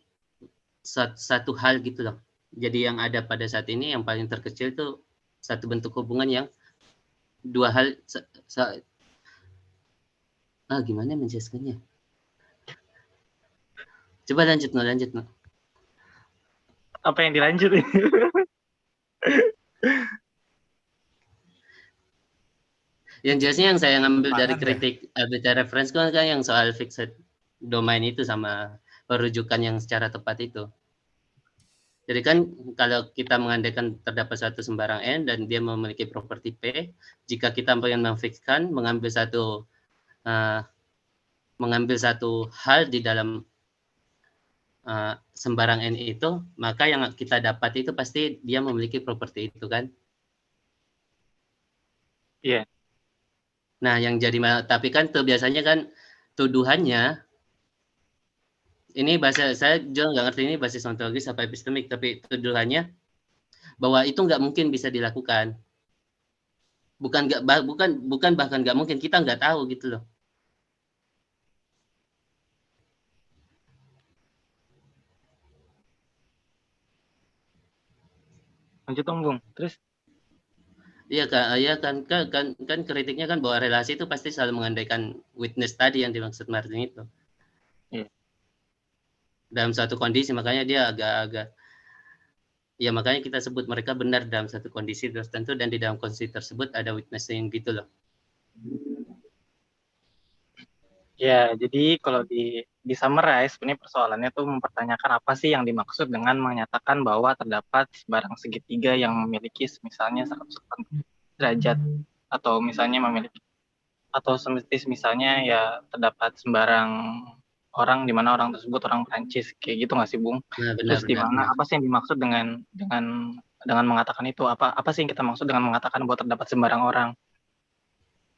S2: satu hal gitu loh. Jadi yang ada pada saat ini yang paling terkecil itu satu bentuk hubungan yang dua hal gimana menjelaskannya? Coba lanjut no.
S4: apa yang dilanjut?
S2: Yang jelasnya yang saya ngambil dari
S5: Tangan,
S2: kritik arbitrary reference kan yang soal fixed domain itu sama perujukan yang secara tepat itu. Jadi kan kalau kita mengandaikan terdapat satu sembarang N dan dia memiliki properti P, jika kita ingin memfixkan mengambil satu hal di dalam sembarang N itu, maka yang kita dapat itu pasti dia memiliki properti itu kan?
S4: Iya.
S2: Nah, tapi kan tuh biasanya kan tuduhannya, ini bahasa saya juga nggak ngerti ini basis ontologis apa epistemik, tapi tuduhannya bahwa itu nggak mungkin bisa dilakukan. Bukan bahkan nggak mungkin, kita nggak tahu gitu loh.
S4: Lanjut dong, Bung. Terus?
S2: Iya kan kritiknya kan bahwa relasi itu pasti selalu mengandaikan witness tadi yang dimaksud Martin itu.
S4: Iya.
S2: Dalam suatu kondisi, makanya dia agak ya makanya kita sebut mereka benar dalam satu kondisi tertentu dan di dalam kondisi tersebut ada witnessing gitu loh.
S4: Ya, jadi kalau di summarize, sebenarnya persoalannya tuh mempertanyakan apa sih yang dimaksud dengan menyatakan bahwa terdapat sebarang segitiga yang memiliki misalnya 180 derajat atau misalnya misalnya ya terdapat sembarang orang di mana orang tersebut orang Prancis kayak gitu nggak sih, Bung?
S2: Nah,
S4: Terus di mana apa sih yang dimaksud dengan mengatakan itu? Apa sih yang kita maksud dengan mengatakan bahwa terdapat sembarang orang?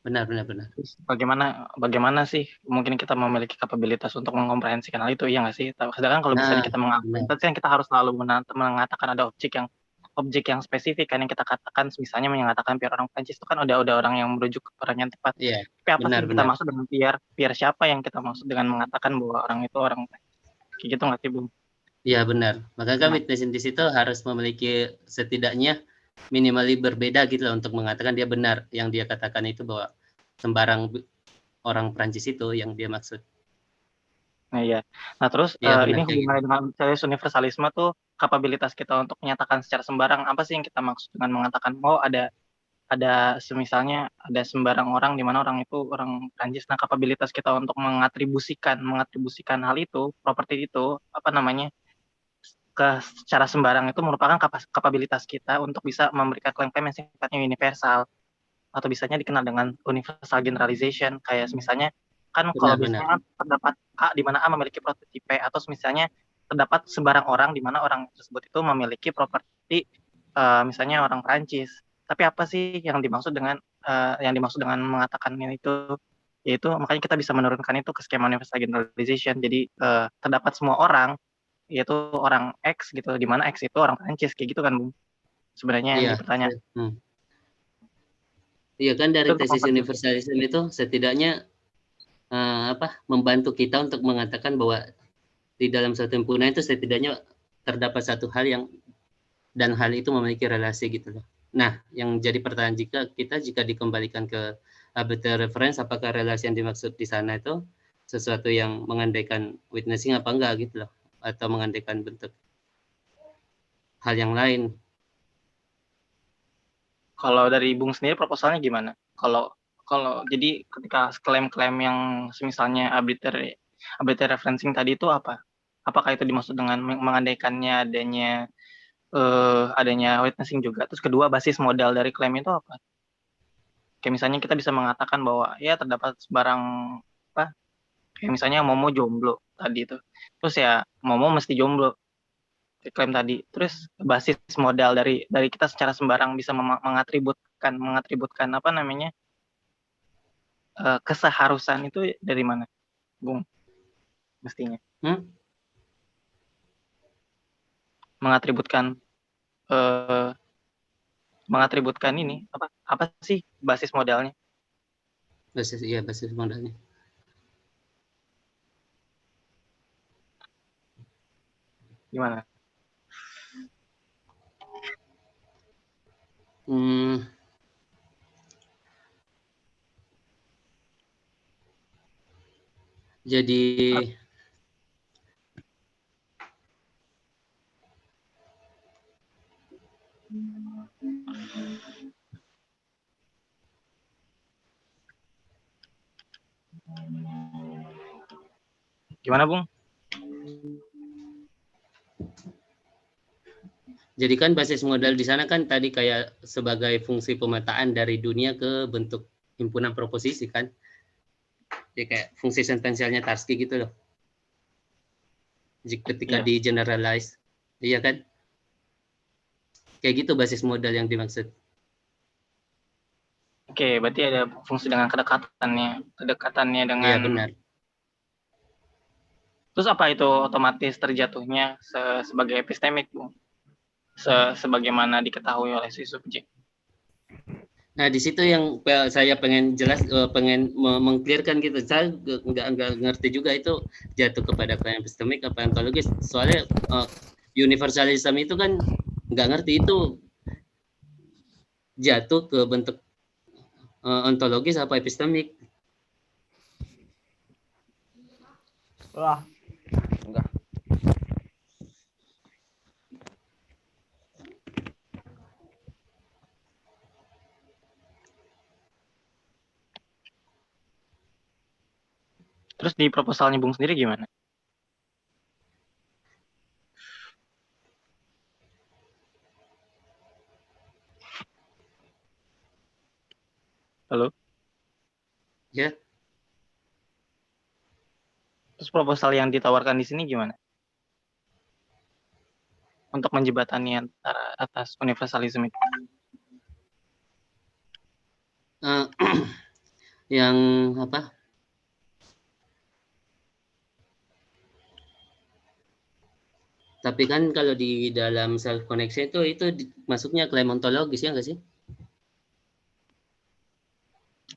S2: Benar.
S4: Terus bagaimana sih mungkin kita memiliki kapabilitas untuk mengkomprehensikan hal itu, iya nggak sih? Sedangkan kalau misalnya kita mengkomprehensikan, kita harus selalu mengatakan ada objek yang spesifik kan yang kita katakan, misalnya mengatakan Pierre orang Prancis itu kan udah orang yang merujuk ke orang yang tepat.
S2: Iya.
S4: Tapi apa sih yang kita maksud dengan Pierre siapa yang kita maksud dengan mengatakan bahwa orang itu orang Prancis? Kayak gitu nggak sih, Bung?
S2: Iya benar. Makanya witness di situ harus memiliki setidaknya minimally berbeda gitu loh untuk mengatakan dia benar yang dia katakan itu bahwa sembarang orang Prancis itu yang dia maksud.
S4: Nah iya. Nah terus ini hubungannya dengan tesis universalisme tuh kapabilitas kita untuk menyatakan secara sembarang apa sih yang kita maksud dengan mengatakan ada semisalnya ada sembarang orang di mana orang itu orang Prancis. Nah kapabilitas kita untuk mengatribusikan hal itu, properti itu apa namanya secara sembarang itu merupakan kapabilitas kita untuk bisa memberikan klaim-klaim yang sifatnya universal atau bisanya dikenal dengan universal generalization, kayak misalnya kan kalau biasanya terdapat A di mana A memiliki properti P, atau misalnya terdapat sembarang orang di mana orang tersebut itu memiliki properti misalnya orang Prancis. Tapi apa sih yang dimaksud dengan mengatakan itu? Yaitu makanya kita bisa menurunkan itu ke skema universal generalization. Jadi terdapat semua orang, yaitu orang X gitu, di mana X itu orang Prancis kayak gitu kan, Bung? Sebenarnya yang dipertanyakan.
S2: Iya kan dari tesis universalism itu setidaknya membantu kita untuk mengatakan bahwa di dalam suatu himpunan itu setidaknya terdapat satu hal yang dan hal itu memiliki relasi gitu loh. Nah, yang jadi pertanyaan jika dikembalikan ke arbitrary reference, apakah relasi yang dimaksud di sana itu sesuatu yang mengandaikan witnessing apa enggak gitu loh, atau mengandaikan bentuk hal yang lain.
S4: Kalau dari Bung sendiri proposalnya gimana? Kalau jadi ketika klaim-klaim yang misalnya arbitrary referencing tadi itu apa? Apakah itu dimaksud dengan mengandaikannya adanya witnessing juga? Terus kedua, basis modal dari klaim itu apa? Kayak misalnya kita bisa mengatakan bahwa ya terdapat sebarang apa? Kayak misalnya Momo jomblo tadi itu. Terus ya Momo mesti jomblo. Klaim tadi. Terus basis modal dari kita secara sembarang bisa mengatributkan apa namanya keseharusan itu dari mana, Bung? Mestinya mengatributkan ini apa sih basis modalnya?
S2: Basis modalnya.
S4: Gimana?
S2: Jadi
S4: gimana, Bung?
S2: Jadi kan basis modal di sana kan tadi kayak sebagai fungsi pemetaan dari dunia ke bentuk himpunan proposisi kan. Jadi kayak fungsi sentensialnya Tarski gitu loh. Ketika di generalize. Iya kan? Kayak gitu basis modal yang dimaksud.
S4: Oke, berarti ada fungsi dengan kedekatannya dengan.
S2: Iya benar.
S4: Terus apa itu otomatis terjatuhnya sebagai epistemik, Bung? Sebagaimana diketahui oleh si subjek.
S2: Nah di situ yang saya pengen pengen mengclearkan gitu. Saya nggak ngerti juga itu jatuh kepada epistemik apa ontologis. Soalnya universalism itu kan nggak ngerti itu jatuh ke bentuk ontologis apa epistemik.
S1: Wah, enggak.
S4: Terus di proposalnya Bung sendiri gimana? Halo?
S2: Ya.
S4: Terus proposal yang ditawarkan di sini gimana? Untuk menjembatani antara atas universalisme itu.
S2: Yang apa? Tapi kan kalau di dalam self connection itu masuknya klaim ontologis ya nggak sih?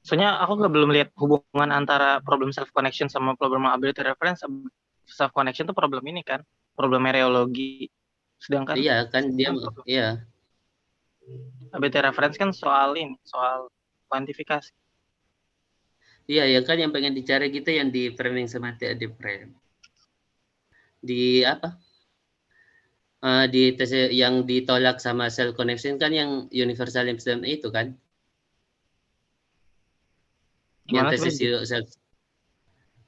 S4: Soalnya aku belum lihat hubungan antara problem self connection sama problem ability reference. Self connection itu problem ini kan, problem mereologi. Sedangkan
S2: iya kan dia iya.
S4: Ability reference kan soal kuantifikasi.
S2: Iya ya kan yang pengen dicari gitu yang di framing semantik di frame. Di apa? Di tes yang ditolak sama self connection kan yang universalism itu kan?
S4: Gimana
S2: Yang tesis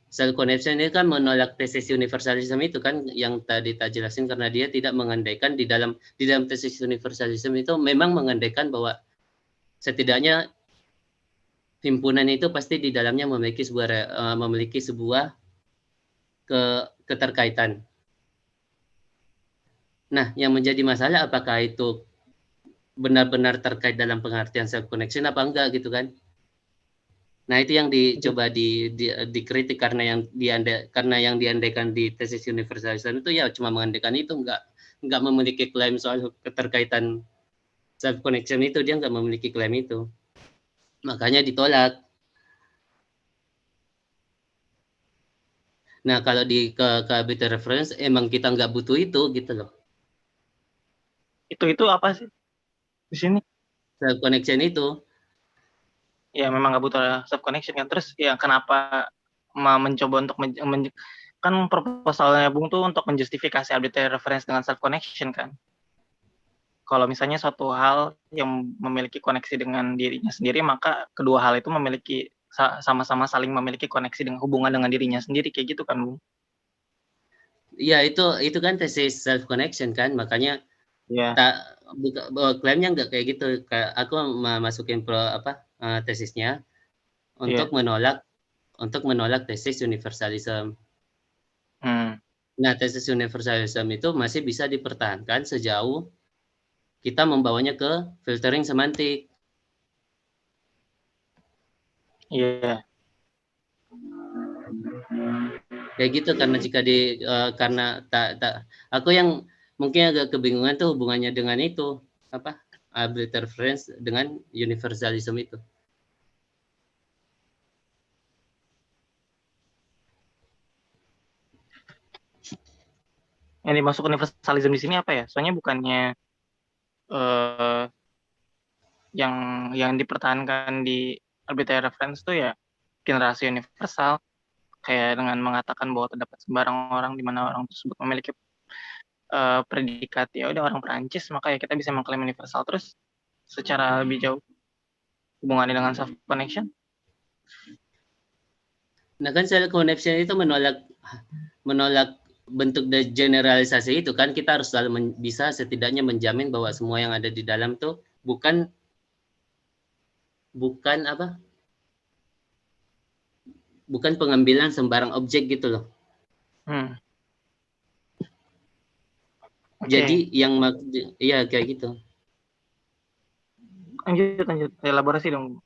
S2: self connection ini kan menolak tesis universalism itu kan yang tadi tak jelasin karena dia tidak mengandaikan di dalam tesis universalism itu memang mengandaikan bahwa setidaknya himpunan itu pasti di dalamnya memiliki sebuah keterkaitan. Nah, yang menjadi masalah apakah itu benar-benar terkait dalam pengertian self connection apa enggak gitu kan? Nah, itu yang dicoba dikritik karena yang diandaikan di tesis universalism itu ya cuma mengandaikan itu enggak memiliki klaim soal keterkaitan self connection itu, dia enggak memiliki klaim itu. Makanya ditolak. Nah, kalau di ability reference emang kita nggak butuh itu gitu loh.
S4: Itu apa sih di sini?
S2: Self connection itu.
S4: Ya memang nggak butuh self connection kan. Terus ya kenapa mencoba untuk kan proposalnya Bung tuh untuk menjustifikasi arbitrary reference dengan self connection kan. Kalau misalnya suatu hal yang memiliki koneksi dengan dirinya sendiri, maka kedua hal itu memiliki sama-sama saling memiliki koneksi dengan hubungan dengan dirinya sendiri kayak gitu kan, Bung?
S2: Iya, itu kan tesis self connection kan, makanya klaimnya nggak kayak gitu. Aku masukin tesisnya untuk menolak tesis universalism. Nah, tesis universalism itu masih bisa dipertahankan sejauh kita membawanya ke filtering semantik.
S4: Iya.
S2: Kayak gitu karena jika karena aku yang mungkin agak kebingungan tuh hubungannya dengan itu apa arbitrary reference dengan universalism itu.
S4: Yang dimasuk universalism di sini apa ya? Soalnya bukannya yang dipertahankan di arbitrary reference tuh ya generasi universal, kayak dengan mengatakan bahwa terdapat sembarang orang di mana orang tersebut memiliki predikat ya udah orang Perancis, maka ya kita bisa mengklaim universal. Terus secara lebih jauh hubungannya dengan self connection.
S2: Nah kan self connection itu menolak bentuk generalisasi itu kan, kita harus selalu bisa setidaknya menjamin bahwa semua yang ada di dalam tuh bukan pengambilan sembarang objek gitu loh.
S4: Okay.
S2: Jadi yang ya kayak gitu.
S4: Lanjut, elaborasi dong.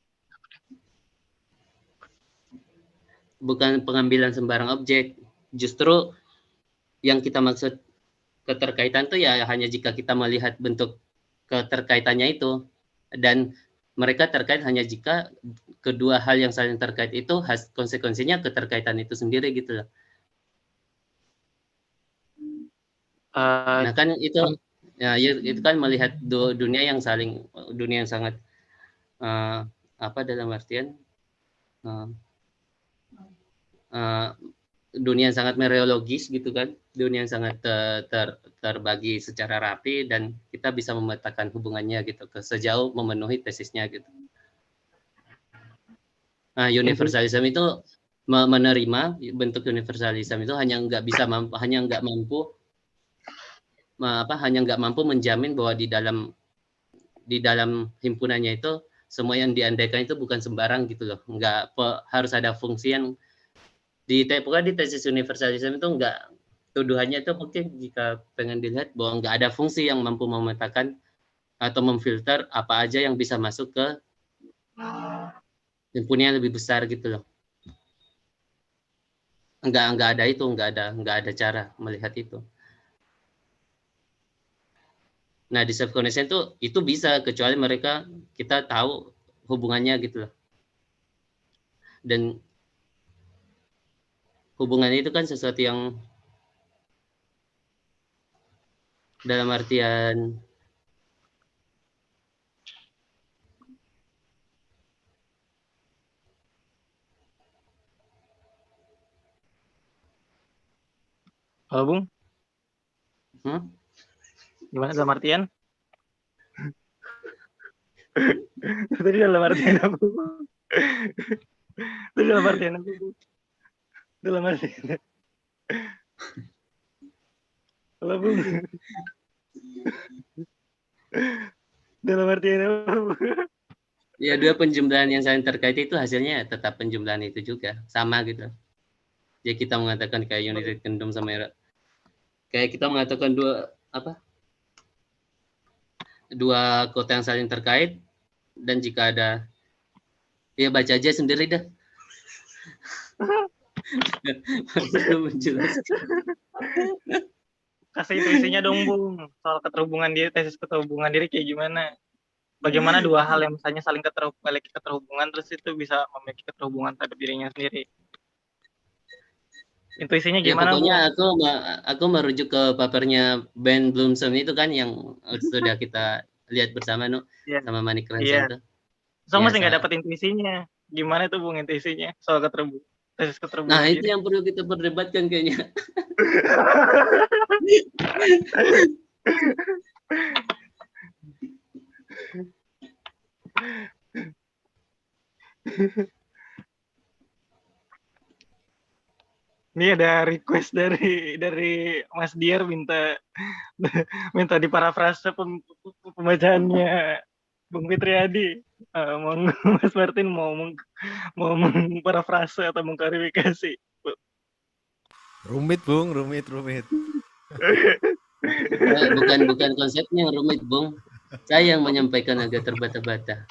S2: Bukan pengambilan sembarang objek, justru yang kita maksud keterkaitan tuh ya hanya jika kita melihat bentuk keterkaitannya itu, dan mereka terkait hanya jika kedua hal yang saling terkait itu konsekuensinya keterkaitan itu sendiri gitu loh. Nah kan itu ya itu kan melihat dunia yang sangat dalam artian dunia yang sangat mereologis gitu kan, dunia yang sangat terbagi secara rapi, dan kita bisa memetakan hubungannya gitu sejauh memenuhi tesisnya gitu. Nah, universalism itu menerima bentuk universalism itu hanya nggak mampu menjamin bahwa di dalam himpunannya itu semua yang diandaikan itu bukan sembarang gitu loh. Nggak harus ada fungsi yang di tesis universalism itu enggak, tuduhannya itu mungkin jika pengen dilihat bahwa enggak ada fungsi yang mampu memetakan atau memfilter apa aja yang bisa masuk ke himpunan lebih besar gitu loh. Enggak ada cara melihat itu. Nah, di self connection itu bisa, kecuali kita tahu hubungannya gitu loh. Dan hubungannya itu kan sesuatu yang dalam artian
S4: Halo Bung? Gimana dalam artian? Tadi dalam artian apa? Dalam artian Halo Bung? Dalam artian apa?
S2: Ya, dua penjumlahan yang saling terkait itu hasilnya tetap penjumlahan itu juga sama gitu. Jadi kita mengatakan kayak United Kingdom sama kayak kita mengatakan dua kota yang saling terkait, dan jika ada, ya baca aja sendiri dah.
S4: Kasih intuisinya dong Bung, soal keterhubungan diri, tesis keterhubungan diri kayak gimana? Bagaimana dua hal yang misalnya saling memiliki keterhubungan, terus itu bisa memiliki keterhubungan terhadap dirinya sendiri. Intuisinya gimana?
S2: Ya, pokoknya aku merujuk ke papernya Ben Bloomson itu kan, yang sudah kita lihat bersama sama Manik Ransan itu.
S4: So masih nggak dapat intuisinya. Gimana tuh Bung intuisinya soal tesis keterhubungan?
S2: Nah, itu yang perlu kita perdebatkan kayaknya.
S4: Ini ada request dari Mas Diar minta diparafrase pembacaannya Bung Fitriadi. Mas Martin mau memparafrase atau mengklarifikasi.
S5: Rumit Bung, rumit.
S2: Bukan konsepnya yang rumit Bung. Saya yang menyampaikan agak terbata-bata.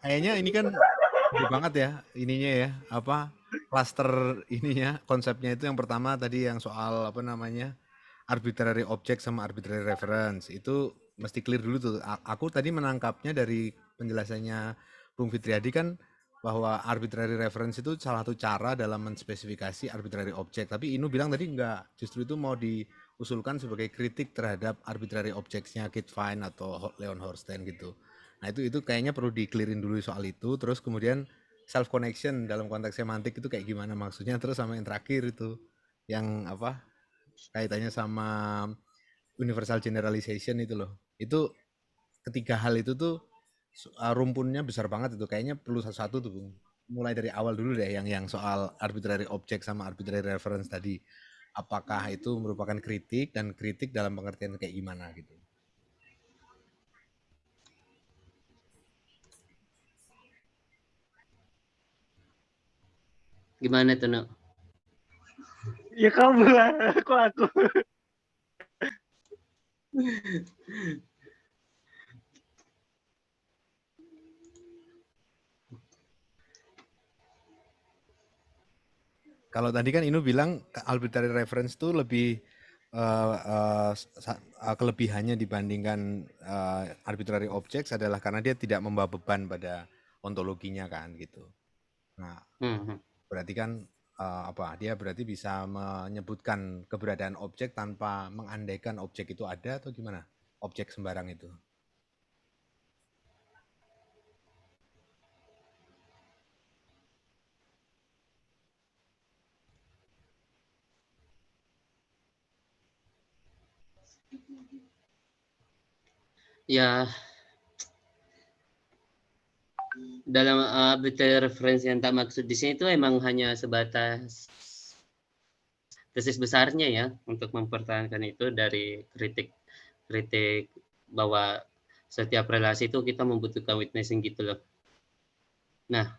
S5: Kayaknya ini kan banget ya ininya ya, cluster ininya, konsepnya itu yang pertama tadi yang soal apa namanya arbitrary object sama arbitrary reference itu mesti clear dulu tuh. Aku tadi menangkapnya dari penjelasannya Bung Fitriadi kan bahwa arbitrary reference itu salah satu cara dalam menspesifikasi arbitrary object. Tapi Inu bilang tadi enggak, justru itu mau diusulkan sebagai kritik terhadap arbitrary objects-nya Kit Fine atau Leon Horstein gitu. Nah itu kayaknya perlu di-clearin dulu soal itu. Terus kemudian self connection dalam konteks semantik itu kayak gimana maksudnya, terus sama yang terakhir itu yang apa kaitannya sama universal generalization itu loh. Itu ketiga hal itu tuh rumpunnya besar banget itu. Kayaknya perlu satu-satu tuh, Bung. Mulai dari awal dulu deh yang soal arbitrary object sama arbitrary reference tadi. Apakah itu merupakan kritik dan kritik dalam pengertian kayak gimana gitu.
S2: Gimana tuh, No?
S4: Ya kamu lah, kok aku.
S5: Kalau tadi kan Inu bilang arbitrary reference tuh lebih kelebihannya dibandingkan arbitrary objects adalah karena dia tidak membawa beban pada ontologinya kan gitu. Nah, berarti kan dia berarti bisa menyebutkan keberadaan objek tanpa mengandaikan objek itu ada atau gimana? Objek sembarang itu.
S2: Ya, dalam arbitrary reference yang tak maksud di sini itu emang hanya sebatas tesis besarnya ya untuk mempertahankan itu dari kritik bahwa setiap relasi itu kita membutuhkan witnessing gitu loh. Nah,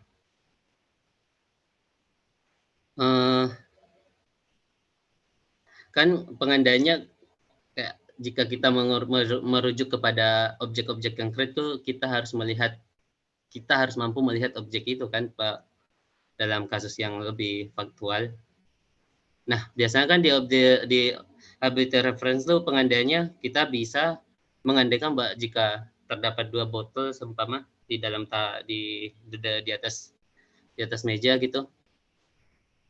S2: kan pengandainya kayak jika kita merujuk kepada objek-objek konkret itu kita harus mampu melihat objek itu kan Pak, dalam kasus yang lebih faktual. Nah, biasanya kan di arbitrary reference itu pengandaiannya kita bisa mengandaikan bahwa jika terdapat 2 botol seumpama di dalam di atas meja gitu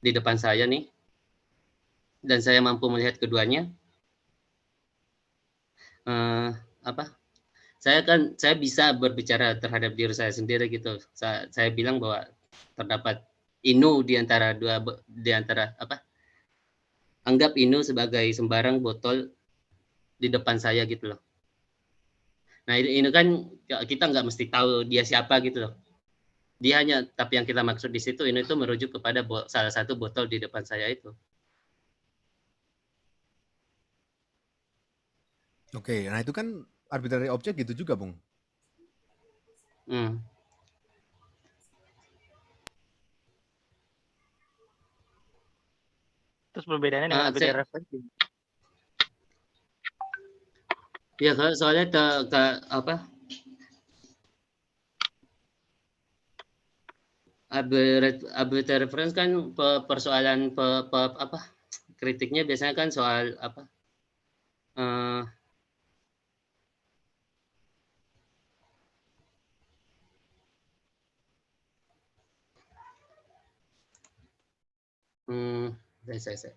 S2: di depan saya nih, dan saya mampu melihat keduanya, saya bisa berbicara terhadap diri saya sendiri gitu. Saya bilang bahwa terdapat Inu di antara anggap Inu sebagai sembarang botol di depan saya gitu loh. Nah ini kan kita nggak mesti tahu dia siapa gitu loh. Dia hanya, tapi yang kita maksud di situ Inu itu merujuk kepada salah satu botol di depan saya itu.
S5: Oke, nah itu kan arbitrary object gitu juga, Bung.
S4: Terus perbedaannya dengan arbitrary reference?
S2: Ya, soalnya arbitrary reference kan persoalan kritiknya biasanya kan soal saya.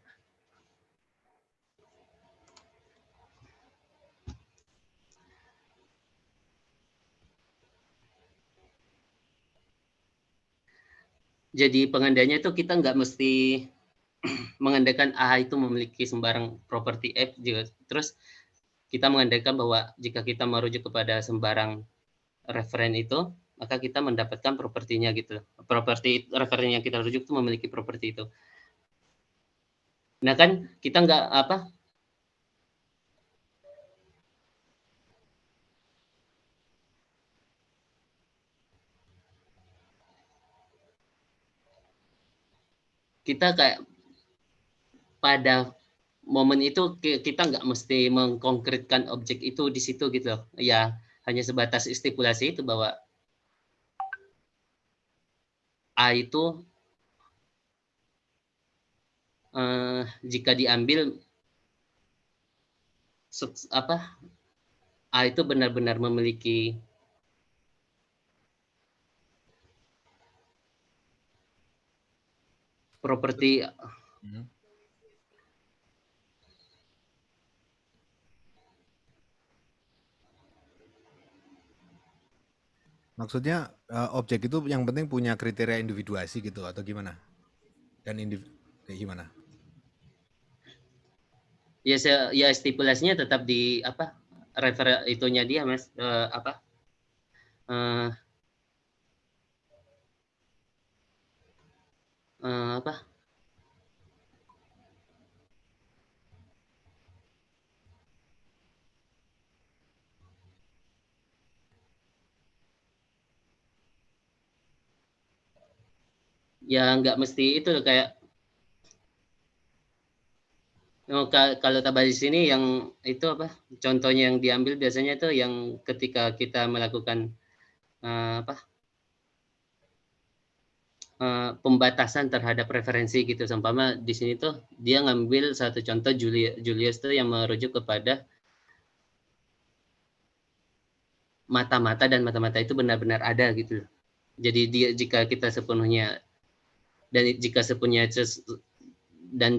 S2: Jadi pengandainya itu kita nggak mesti mengandaikan A itu memiliki sembarang properti F juga. Terus kita mengandaikan bahwa jika kita merujuk kepada sembarang referen itu, maka kita mendapatkan propertinya gitu. Properti referen yang kita rujuk itu memiliki properti itu. Nah kan kita nggak kita kayak pada momen itu kita nggak mesti mengkonkretkan objek itu di situ gitu loh. Ya hanya sebatas stipulasi itu bahwa A itu jika diambil A itu benar-benar memiliki properti
S5: Maksudnya objek itu yang penting punya kriteria individuasi gitu atau gimana? Dan kayak gimana?
S2: Ya stipulasinya tetap di refer itunya dia Mas, ya nggak mesti itu kayak kalau tabah di sini yang itu contohnya yang diambil biasanya itu yang ketika kita melakukan pembatasan terhadap referensi gitu. Seumpama di sini tuh dia ngambil satu contoh Julius tuh yang merujuk kepada mata-mata dan mata-mata itu benar-benar ada gitu. Jadi dia jika kita sepenuhnya dan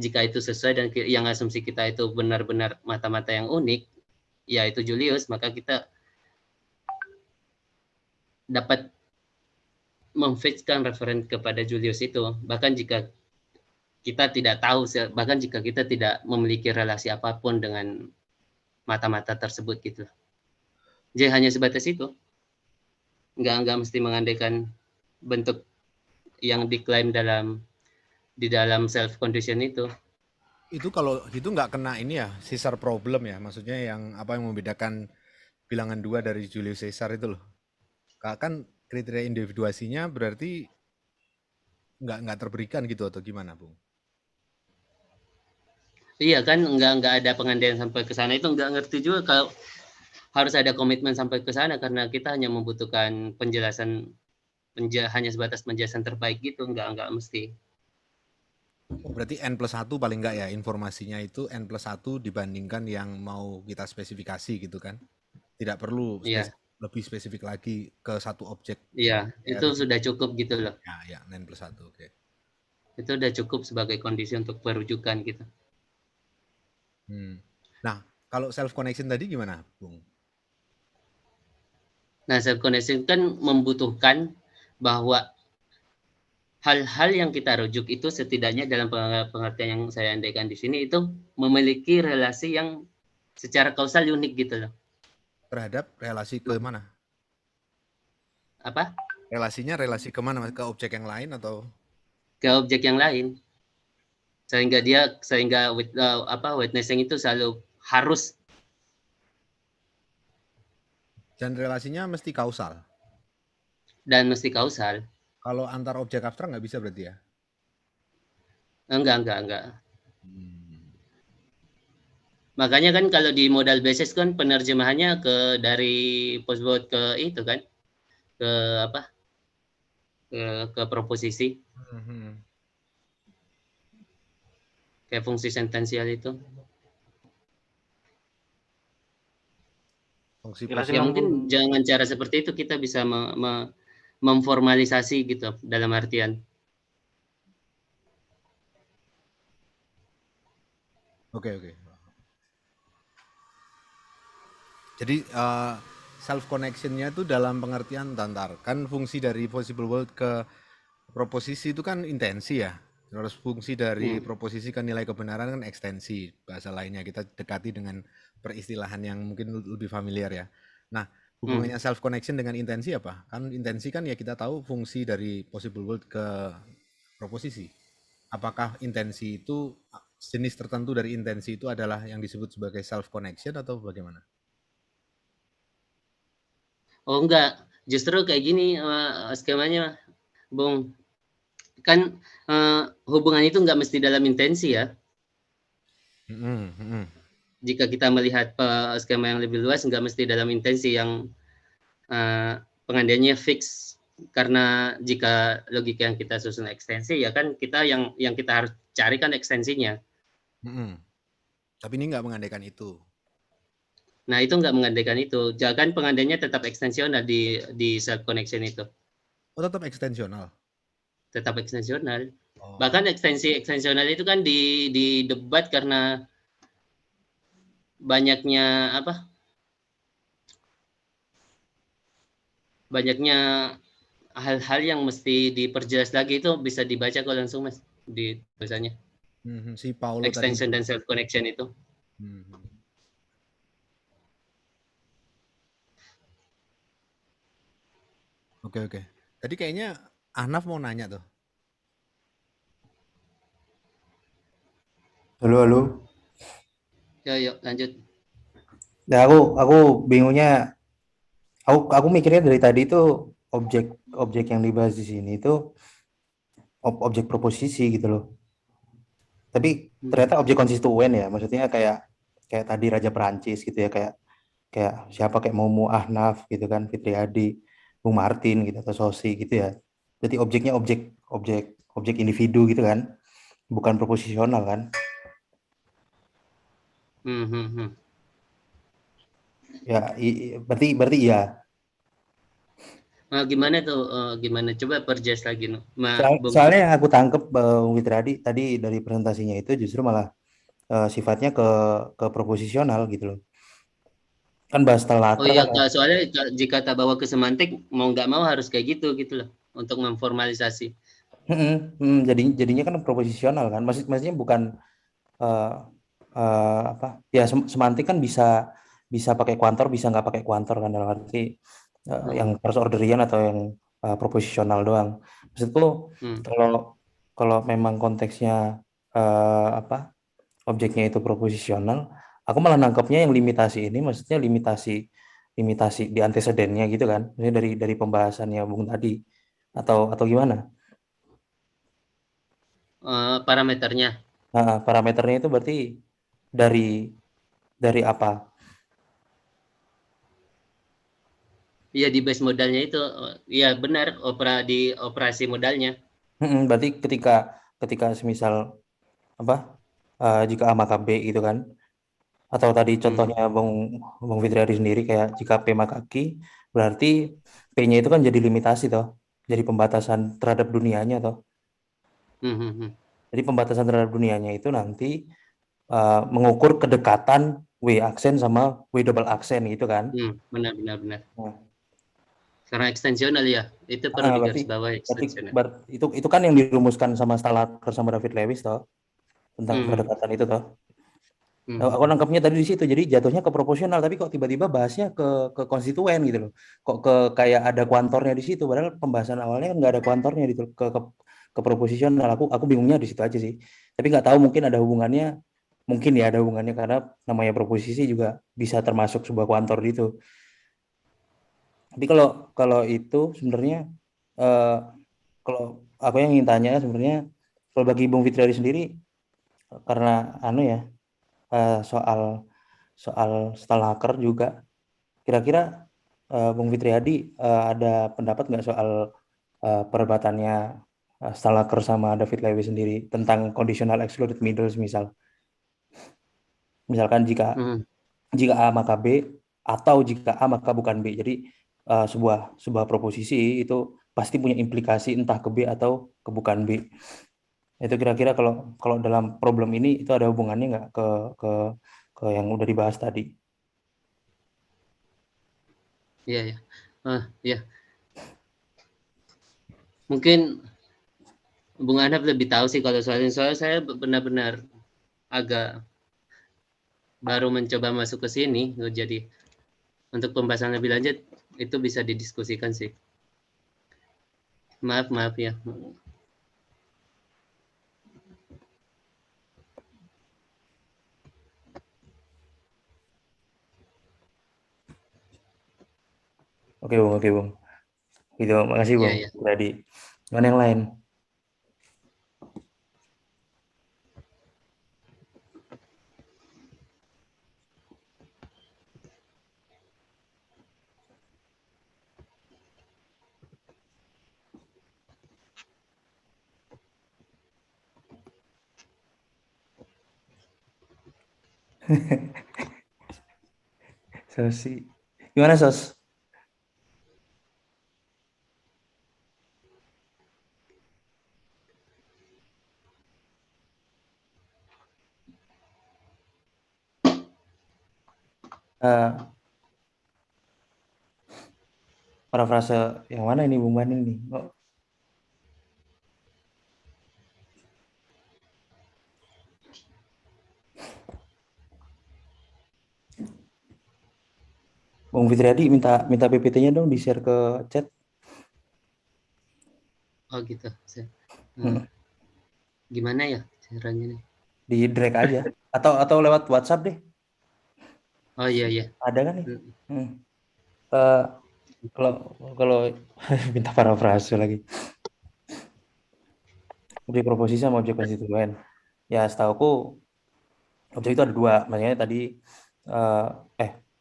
S2: jika itu sesuai dan yang asumsi kita itu benar-benar mata-mata yang unik, yaitu Julius, maka kita dapat memfixkan referen kepada Julius itu. Bahkan jika kita tidak tahu, bahkan jika kita tidak memiliki relasi apapun dengan mata-mata tersebut gitu. Jadi hanya sebatas itu. Nggak mesti mengandaikan bentuk yang diklaim di dalam self condition itu.
S5: Itu kalau itu nggak kena ini ya, Caesar problem ya, maksudnya yang membedakan bilangan 2 dari Julius Caesar itu loh. Kan kriteria individuasinya berarti nggak terberikan gitu atau gimana, Bung?
S2: Iya kan, nggak ada pengandaian sampai ke sana, itu nggak ngerti juga kalau harus ada komitmen sampai ke sana, karena kita hanya membutuhkan penjelasan hanya sebatas penjelasan terbaik gitu, nggak mesti.
S5: Berarti N+1 paling nggak ya, informasinya itu N+1 dibandingkan yang mau kita spesifikasi gitu kan? Tidak perlu lebih spesifik lagi ke satu objek.
S2: Iya, itu sudah cukup gitu loh.
S5: Ya, N+1, oke.
S2: Itu udah cukup sebagai kondisi untuk perujukan gitu.
S5: Nah, kalau self connection tadi gimana, Bung?
S2: Nah, self connection kan membutuhkan bahwa hal-hal yang kita rujuk itu setidaknya dalam pengertian yang saya andaikan di sini itu memiliki relasi yang secara kausal unik gitu loh.
S5: Terhadap relasi ke mana?
S2: Apa?
S5: Relasinya relasi kemana? Ke objek yang lain atau?
S2: Ke objek yang lain. Sehingga witnessing itu selalu harus.
S5: Dan relasinya mesti kausal?
S2: Dan mesti kausal.
S5: Kalau antar objek abstrak nggak bisa berarti ya?
S2: Enggak. Makanya kan kalau di modal basis kan penerjemahannya dari postboard ke itu kan, ke proposisi, kayak fungsi sentensial itu. Ya mungkin jangan cara seperti itu kita bisa memformalisasi gitu dalam artian.
S5: Oke. Jadi self connectionnya itu dalam pengertian kan fungsi dari possible world ke proposisi itu kan intensi ya. Terus fungsi dari proposisi kan nilai kebenaran kan ekstensi, bahasa lainnya kita dekati dengan peristilahan yang mungkin lebih familiar ya. Nah, hubungannya self connection dengan intensi apa? Kan intensi kan ya kita tahu fungsi dari possible world ke proposisi. Apakah intensi itu jenis tertentu dari intensi itu adalah yang disebut sebagai self connection atau bagaimana?
S2: Oh enggak, justru kayak gini skemanya, Bung. Kan hubungan itu enggak mesti dalam intensi ya. Jika kita melihat skema yang lebih luas, enggak mesti dalam intensi yang pengandaiannya fix karena jika logika yang kita susun ekstensi, ya kan kita yang kita harus cari kan ekstensinya.
S5: Tapi ini nggak mengandaikan itu.
S2: Nah, itu nggak mengandaikan itu. Jangan pengandainya tetap ekstensional di self connection itu.
S5: Oh, tetap ekstensional.
S2: Tetap ekstensional.
S5: Oh.
S2: Bahkan ekstensional itu kan di debat karena banyaknya hal-hal yang mesti diperjelas lagi, itu bisa dibaca kok langsung Mas di tulisannya.
S5: Si Paulo
S2: Extension
S5: tadi.
S2: dan self connection itu.
S5: Oke. Tadi kayaknya Ahnaf mau nanya tuh.
S6: Halo.
S2: Yuk lanjut.
S6: Nah, aku bingungnya, aku mikirnya dari tadi itu objek yang dibahas di sini itu objek proposisi gitu loh. Tapi ternyata objek konstituen ya, maksudnya kayak tadi Raja Perancis gitu ya, kayak siapa, kayak Momo, Ahnaf gitu kan, Fitriadi, Bung Martin gitu, atau Sosi gitu ya. Jadi objeknya objek individu gitu kan, bukan proposisional kan. Ya, berarti iya.
S2: Nah, gimana tuh? Gimana? Coba perjelas lagi, no.
S6: Soalnya yang aku tangkep Bung Fitriadi tadi dari presentasinya itu justru malah sifatnya ke proposisional gitu loh. Kan bahas
S2: Oh iya, soalnya jika tak bawa ke semantik, mau nggak mau harus kayak gitu loh, untuk memformalisasi.
S6: Jadinya kan proposisional kan, maksudnya bukan ya semantik kan bisa pakai kuantor, bisa nggak pakai kuantor kan, dalam arti yang first orderian atau yang proposisional doang. Maksudku kalau memang konteksnya objeknya itu proposisional, aku malah nangkepnya yang limitasi ini, maksudnya limitasi di antecedennya gitu kan, ini dari pembahasannya Bung tadi, atau gimana?
S2: Parameternya.
S6: Parameternya itu berarti dari apa?
S2: Iya, di base modalnya itu, ya benar, di operasi modalnya.
S6: Berarti ketika semisal jika A maka B gitu kan, atau tadi contohnya Bung Fitriadi sendiri kayak jika P maka Q, berarti P-nya itu kan jadi limitasi toh, jadi pembatasan terhadap dunianya toh. Jadi pembatasan terhadap dunianya itu nanti mengukur kedekatan W aksen sama W double aksen gitu kan.
S2: Benar. Karena ekstensional ya, itu perlu digarisbawahi ekstensional.
S6: Itu kan yang dirumuskan sama Stalaker sama David Lewis toh, tentang kedekatan itu toh. Aku nangkapnya tadi di situ, jadi jatuhnya ke proporsional, tapi kok tiba-tiba bahasnya ke konstituen gitu loh. Kok kayak ada kuantornya di situ, padahal pembahasan awalnya kan nggak ada kuantornya gitu, ke proposisional. Aku bingungnya di situ aja sih. Tapi nggak tahu, mungkin ada hubungannya, karena namanya proposisi juga bisa termasuk sebuah kuantor gitu. Tapi kalau itu sebenarnya kalau aku yang ingin tanya sebenarnya, kalau bagi Bung Fitriadi sendiri, karena soal Stalaker juga, kira-kira Bung Fitriadi ada pendapat nggak soal perdebatannya Stalaker sama David Lewis sendiri tentang conditional excluded middles, misalkan jika A maka B, atau jika A maka bukan B. Jadi sebuah proposisi itu pasti punya implikasi entah ke B atau ke bukan B. Itu kira-kira kalau dalam problem ini itu ada hubungannya nggak ke yang udah dibahas tadi?
S2: Iya. Ya. Mungkin Bung Ahnaf lebih tahu sih kalau soalnya saya benar-benar agak baru mencoba masuk ke sini, jadi untuk pembahasan lebih lanjut itu bisa didiskusikan sih. Maaf ya.
S6: Oke Bung. Gitu, makasih Bung.
S2: Iya.
S6: Tadi. Mana yang lain? Sosi. Gimana, Sos? Eh, parafrase yang mana ini Bung Bani nih? Oh, Bung Fitriadi minta PPT-nya dong di-share ke chat.
S2: Oh gitu.
S6: Hmm.
S2: Gimana ya caranya nih?
S6: Di drag aja atau lewat WhatsApp deh.
S2: Oh iya iya.
S6: Ada kan nih? Eh, kalau minta parafrase lagi. Objek proposisi sama objek konstituen. Ya, setauku objek itu ada dua. Makanya tadi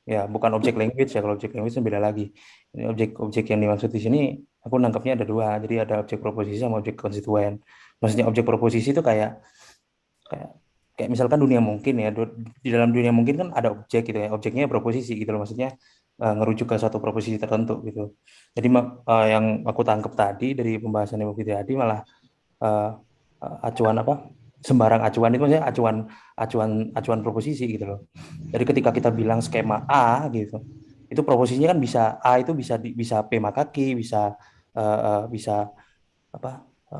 S6: ya bukan objek language ya. Kalau objek language itu beda lagi. Ini objek yang dimaksud di sini aku nangkapnya ada dua. Jadi ada objek proposisi sama objek konstituen. Maksudnya objek proposisi itu kayak kayak misalkan dunia mungkin ya, di dalam dunia mungkin kan ada objek gitu ya, objeknya proposisi gitu loh, maksudnya ngerujuk ke suatu proposisi tertentu gitu. Jadi yang aku tangkap tadi dari pembahasan Ibu Fitriadi malah uh, acuan apa, sembarang acuan itu maksudnya acuan proposisi gitu loh. Jadi ketika kita bilang skema A gitu, itu proposisinya kan bisa A itu bisa P maka Q, bisa apa,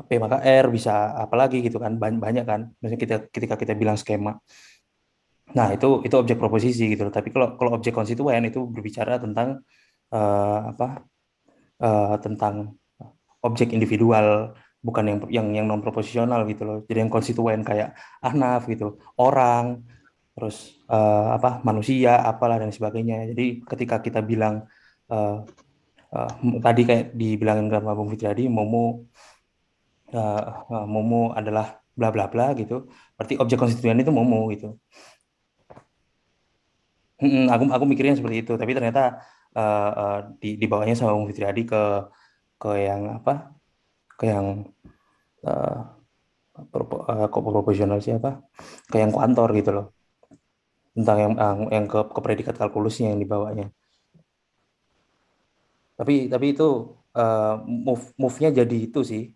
S6: P maka R, bisa apa lagi gitu kan, banyak kan maksudnya ketika kita bilang skema. Nah, itu objek proposisi gitu loh. Tapi kalau objek konstituen itu berbicara tentang apa, tentang objek individual, bukan yang non proposisional gitu loh. Jadi yang konstituen kayak ahnaf gitu, orang, terus apa, manusia apalah dan sebagainya. Jadi ketika kita bilang uh, tadi kayak dibilangin sama Bung Fitriadi, Momo adalah bla bla bla gitu, berarti objek konstituen itu Momo gitu. Aku mikirnya seperti itu, tapi ternyata dibawanya sama Bung Fitriadi ke yang apa, ke yang uh, kok proporsional siapa, ke yang kuantor gitu loh, tentang yang ke predikat kalkulusnya yang dibawanya. Tapi itu move-nya jadi itu sih,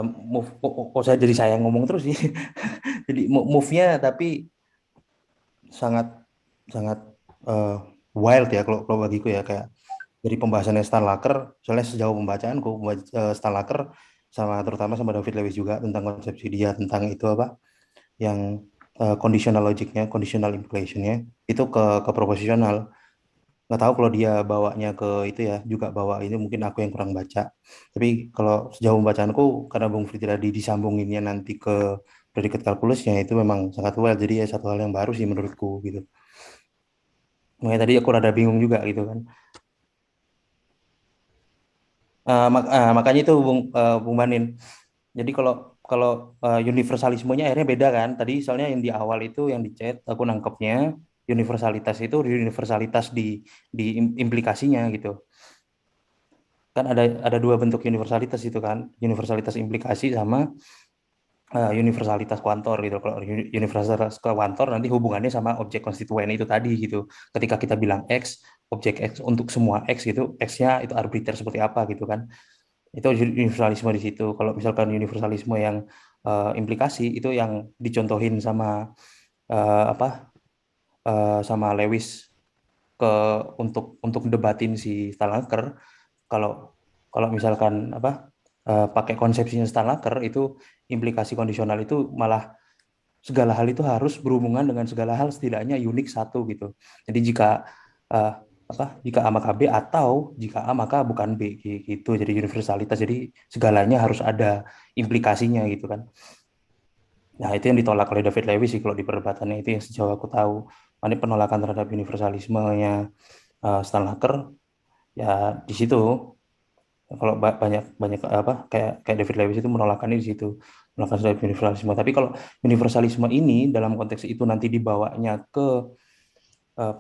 S6: move kok saya jadi saya ngomong terus sih. Jadi move-nya tapi sangat sangat wild ya kalau bagiku ya, kayak dari pembahasannya Stan Laker, soalnya sejauh pembacaanku Stan Laker sama terutama sama David Lewis juga tentang konsepsi dia tentang itu apa yang conditional logicnya, conditional implicationnya itu ke proposisional. Nggak tahu kalau dia bawanya ke itu ya, juga bawa ini, mungkin aku yang kurang baca. Tapi kalau sejauh pembacaanku, karena Bung Fritri tadi disambunginnya nanti ke predikat kalkulusnya, itu memang sangat wild. Jadi ya satu hal yang baru sih menurutku gitu. Makanya tadi aku rada bingung juga gitu kan. Makanya itu Bung Banin. Jadi kalau universalismenya akhirnya beda kan. Tadi soalnya yang di awal itu yang di chat aku nangkepnya universalitas itu universalitas di implikasinya gitu. Kan ada dua bentuk universalitas itu kan. Universalitas implikasi sama universalitas kuantor gitu. Kalau universalitas kuantor nanti hubungannya sama objek konstituen itu tadi gitu. Ketika kita bilang X, objek X untuk semua X gitu, X-nya itu arbiter seperti apa gitu kan. Itu universalisme di situ. Kalau misalkan universalisme yang implikasi itu yang dicontohin sama apa, sama Lewis ke untuk debatin si Stalaker. Kalau misalkan apa, pakai konsepsinya Stalaker itu implikasi kondisional itu malah segala hal itu harus berhubungan dengan segala hal, setidaknya unik satu gitu. Jadi jika uh, jika A maka B, atau jika A maka bukan B gitu. Jadi universalitas, jadi segalanya harus ada implikasinya gitu kan. Nah, itu yang ditolak oleh David Lewis sih kalau di perdebatannya, itu yang sejauh aku tahu. Ini penolakan terhadap universalismenya Stan Laker ya di situ. Kalau banyak apa kayak David Lewis itu menolakannya di situ, menolakkan terhadap universalisme. Tapi kalau universalisme ini dalam konteks itu nanti dibawanya ke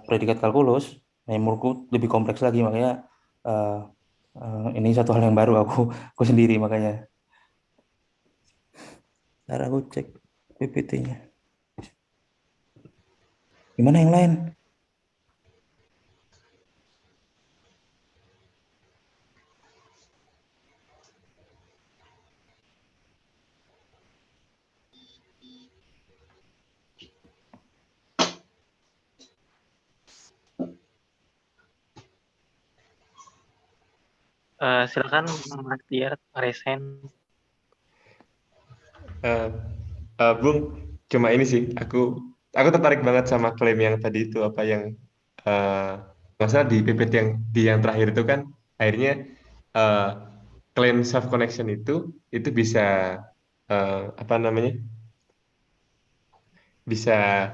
S6: predikat kalkulus, yang menurutku lebih kompleks lagi. Makanya ini satu hal yang baru aku sendiri makanya. Ntar aku cek PPT-nya. Gimana yang lain?
S4: Silakan Mas Diar resen.
S7: Bung, cuma ini sih, aku tertarik banget sama klaim yang tadi itu apa yang masalah di PPT yang terakhir itu kan akhirnya eh, klaim self connection itu bisa apa namanya bisa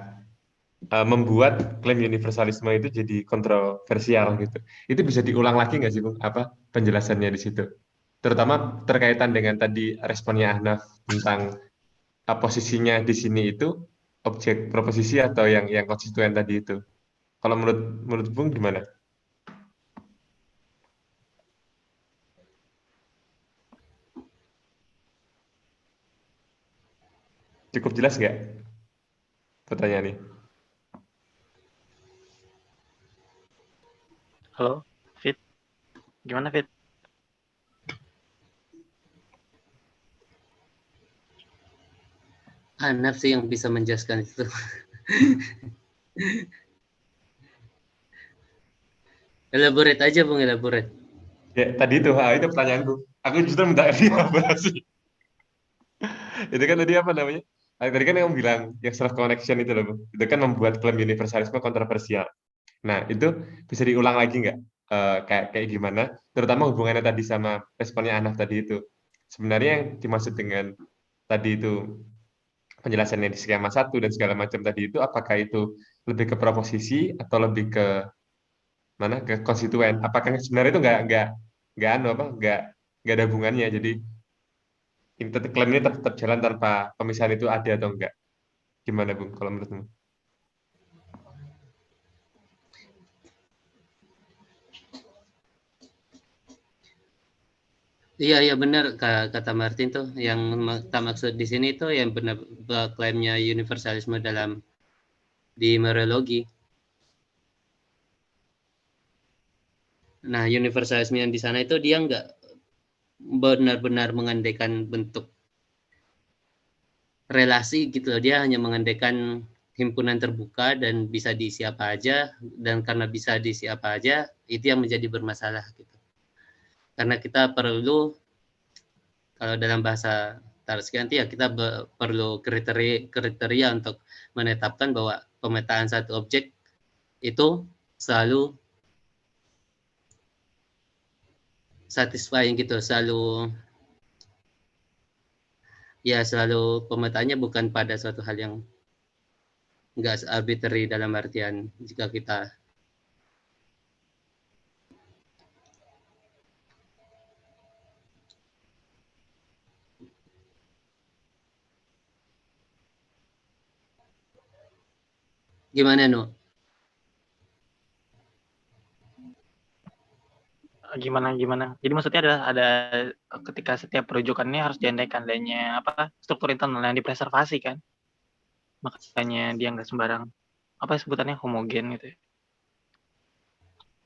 S7: membuat klaim universalisme itu jadi kontroversial gitu. Itu bisa diulang lagi nggak sih Bung? Apa penjelasannya di situ? Terutama terkaitan dengan tadi responnya Ahnaf tentang posisinya di sini itu objek proposisi atau yang konstituen tadi itu. Kalau menurut menurut Bung gimana? Cukup jelas nggak pertanyaan ini?
S4: Halo, Fit. Gimana, Fit?
S2: Ahnaf sih yang bisa menjelaskan itu. Elaborate aja Bung, elaborate.
S7: Ya tadi itu pertanyaanku. Aku justru minta elaborasi. Itu kan tadi apa namanya? Tadi kan yang bilang yang self connection itu loh, Bung. Itu kan membuat klaim universalisme kontroversial. Nah, itu bisa diulang lagi nggak? Kayak kayak gimana? Terutama hubungannya tadi sama responnya Ahnaf tadi itu. Sebenarnya yang dimaksud dengan tadi itu penjelasannya di skema satu dan segala macam tadi itu, apakah itu lebih ke proposisi atau lebih ke mana ke konstituen? Apakah sebenarnya itu nggak anu apa nggak ada hubungannya? Jadi klaim ini tetap jalan tanpa pemisahan itu ada atau enggak? Gimana Bung kalau menurutmu?
S2: Iya iya benar kata Martin tuh yang tak maksud di sini tuh yang benar klaimnya universalisme dalam di mereologi. Nah, universalisme yang di sana itu dia nggak benar-benar mengandaikan bentuk relasi gitu loh. Dia hanya mengandaikan himpunan terbuka dan bisa diisi apa aja, dan karena bisa diisi apa aja itu yang menjadi bermasalah gitu. Karena kita perlu, kalau dalam bahasa Tarski ya kita perlu kriteria untuk menetapkan bahwa pemetaan satu objek itu selalu satisfying gitu, selalu pemetaannya bukan pada suatu hal yang enggak arbitrary dalam artian jika kita gimana Nu?
S4: Gimana? Jadi maksudnya ada ketika setiap perujukannya harus diandaikan adanya apa struktur internal yang dipreservasi kan, makanya dia nggak sembarang apa sebutannya homogen gitu ya.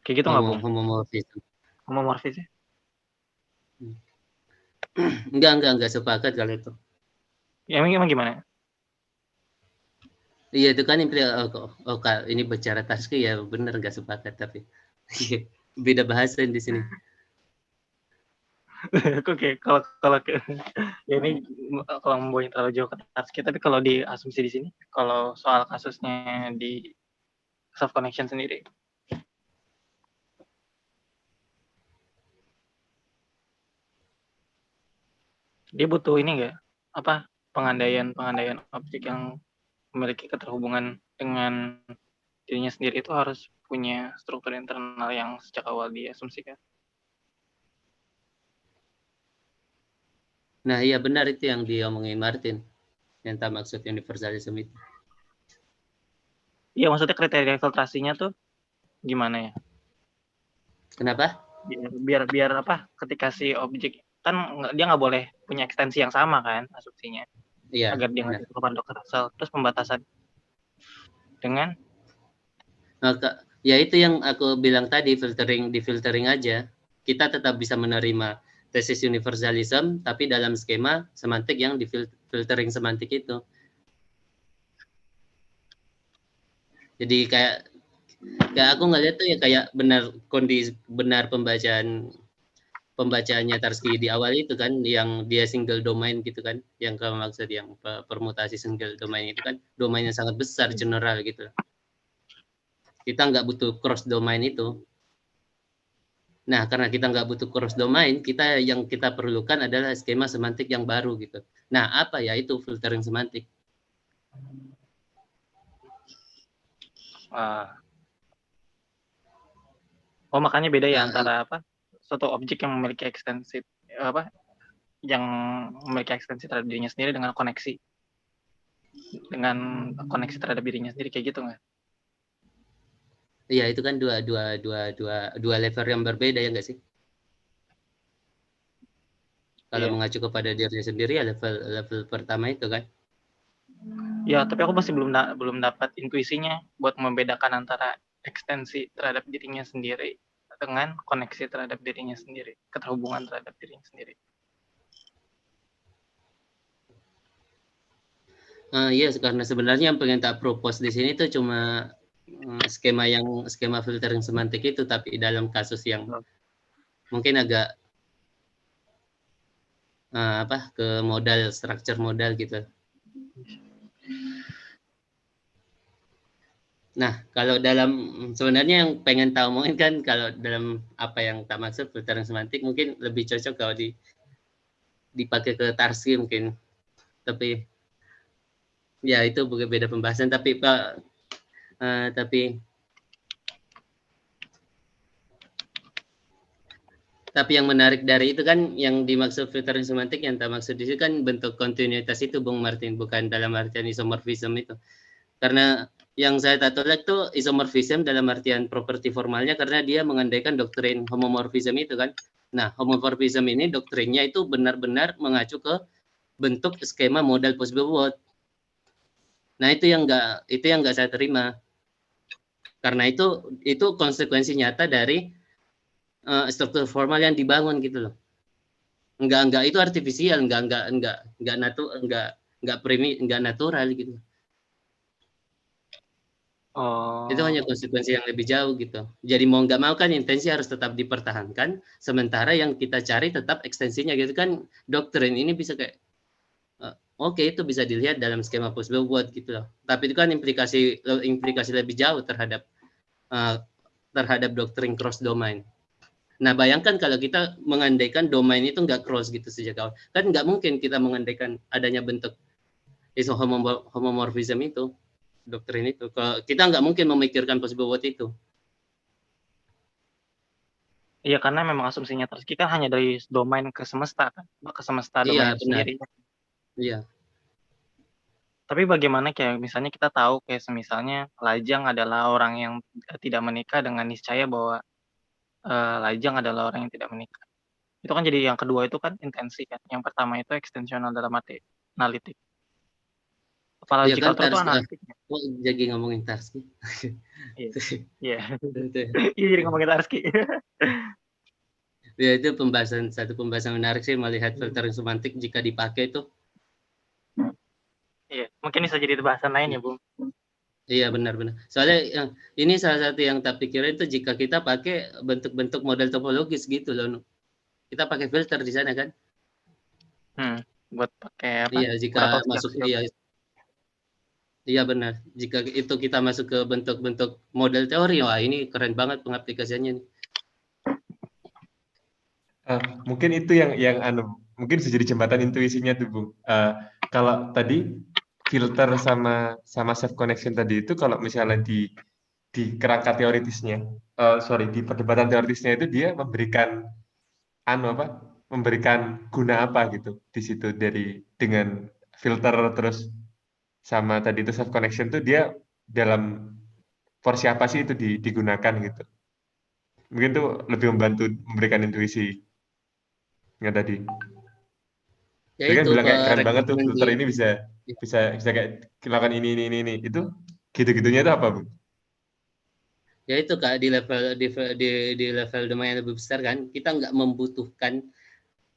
S4: Kayak gitu nggak Bung? Homomorfis ya?
S2: Enggak sepakat kalau itu.
S4: Ya emang gimana?
S2: Iya itu kan ini bicara Tarski ya benar nggak sepakat tapi beda bahasa di sini.
S4: Oke, kalau ya ini kalau membawa terlalu jauh ke Tarski, tapi kalau di asumsi di sini, kalau soal kasusnya di self connection sendiri, dia butuh ini enggak apa pengandaian objek yang memiliki keterhubungan dengan dirinya sendiri itu harus punya struktur internal yang sejak awal diasumsikan.
S2: Nah iya benar itu yang diomongin Martin yang tak maksud universalism itu.
S4: Iya maksudnya kriteria filtrasinya tuh gimana ya?
S2: Kenapa?
S4: Biar apa? Ketika si objek kan dia nggak boleh punya ekstensi yang sama kan asumsinya.
S2: Iya,
S4: agar dia nggak terpapar Dr. Russell. Terus pembatasan dengan
S2: ya itu yang aku bilang tadi, di filtering aja. Kita tetap bisa menerima tesis universalism, tapi dalam skema semantik yang di filtering semantik itu. Jadi kayak aku ngeliat tuh ya kayak benar pembacaannya Tarski di awal itu kan, yang dia single domain gitu kan, yang kalau maksud yang permutasi single domain itu kan domainnya sangat besar, general gitu. Kita nggak butuh cross domain itu. Nah, karena kita nggak butuh cross domain, yang kita perlukan adalah skema semantik yang baru gitu. Nah, apa ya itu filtering semantik?
S4: Oh, makanya beda ya antara suatu objek yang memiliki ekstensi terhadap dirinya sendiri dengan koneksi terhadap dirinya sendiri, kayak gitu nggak?
S2: Iya, itu kan dua level yang berbeda ya nggak sih? Kalau mengacu kepada dirinya sendiri ya level pertama itu kan.
S4: Ya, tapi aku masih belum dapat intuisinya buat membedakan antara ekstensi terhadap dirinya sendiri dengan koneksi terhadap dirinya sendiri, keterhubungan terhadap dirinya sendiri.
S2: Iya, karena sebenarnya yang pengen tak propose di sini tuh cuma skema filtering semantik itu, tapi dalam kasus yang mungkin agak ke modal, structure modal gitu. Nah, kalau sebenarnya yang pengen tahu mungkin kan kalau dalam apa yang tak maksud filtering semantik mungkin lebih cocok kalau dipakai ke Tarski mungkin. Tapi ya itu beda pembahasan, tapi yang menarik dari itu kan yang dimaksud filtering semantik yang tak maksud di situ kan bentuk kontinuitas itu, Bung Martin, bukan dalam artian isomorfism itu. Karena yang saya tolak tuh isomorfism dalam artian properti formalnya, karena dia mengandaikan doktrin homomorfism itu kan. Nah, homomorfism ini doktrinnya itu benar-benar mengacu ke bentuk skema modal possible world. Nah, itu yang nggak saya terima. Karena itu konsekuensi nyata dari struktur formal yang dibangun gitu loh. Enggak itu artifisial, enggak natural gitu. Itu hanya konsekuensi yang lebih jauh gitu. Jadi mau nggak mau kan intensi harus tetap dipertahankan, sementara yang kita cari tetap ekstensinya gitu kan. Doktrin ini bisa kayak oke, itu bisa dilihat dalam skema possible world gitu loh. Tapi itu kan implikasi lebih jauh terhadap doktrin cross domain. Nah, bayangkan kalau kita mengandaikan domain itu nggak cross gitu sejak awal. Kan nggak mungkin kita mengandaikan adanya bentuk homomorfism itu, doktrin itu. Kalau kita nggak mungkin memikirkan possible world itu.
S4: Iya, karena memang asumsinya Tarski kan hanya dari domain ke semesta kan, ke semesta domain sendiri.
S2: Iya.
S4: Tapi bagaimana kayak misalnya kita tahu kayak semisalnya Lajang adalah orang yang tidak menikah dengan niscaya bahwa Lajang adalah orang yang tidak menikah. Itu kan jadi yang kedua itu kan intensi kan. Yang pertama itu ekstensional dalam arti analitik. Apalagi
S2: ya kan,
S4: itu analitik.
S2: Oh, jadi ngomongin Tarski.
S4: Iya. Iya, jadi ngomongin Tarski.
S2: Ya, itu satu pembahasan menarik sih melihat filtering semantik jika dipakai itu.
S4: Iya, mungkin bisa jadi bahasan lain ya, Bung.
S2: Iya, benar-benar. Soalnya ini salah satu yang tak pikirin itu jika kita pakai bentuk-bentuk model topologis gitu loh. Kita pakai filter di sana kan?
S4: Buat pakai apa?
S2: Iya, jika masuk iya benar. Jika itu kita masuk ke bentuk-bentuk model teori, wah ini keren banget pengaplikasiannya nih.
S7: Mungkin itu yang mungkin bisa jadi jembatan intuisinya tuh, Bung. Kalau tadi filter sama self connection tadi itu kalau misalnya di kerangka teoritisnya, di perdebatan teoritisnya itu dia memberikan memberikan guna apa gitu di situ dengan filter terus sama tadi itu self connection tuh dia dalam porsi apa sih itu digunakan gitu. Mungkin tuh lebih membantu memberikan intuisi nggak tadi.
S2: Ya
S7: Dia kan
S2: itu
S7: bilang kayak keren banget tuh
S2: rekrutmen
S7: filter
S2: di
S7: ini bisa kayak melakukan ini. Itu gitu-gitunya itu apa, Bu?
S2: ya itu Kak, di level domain yang lebih besar kan kita nggak membutuhkan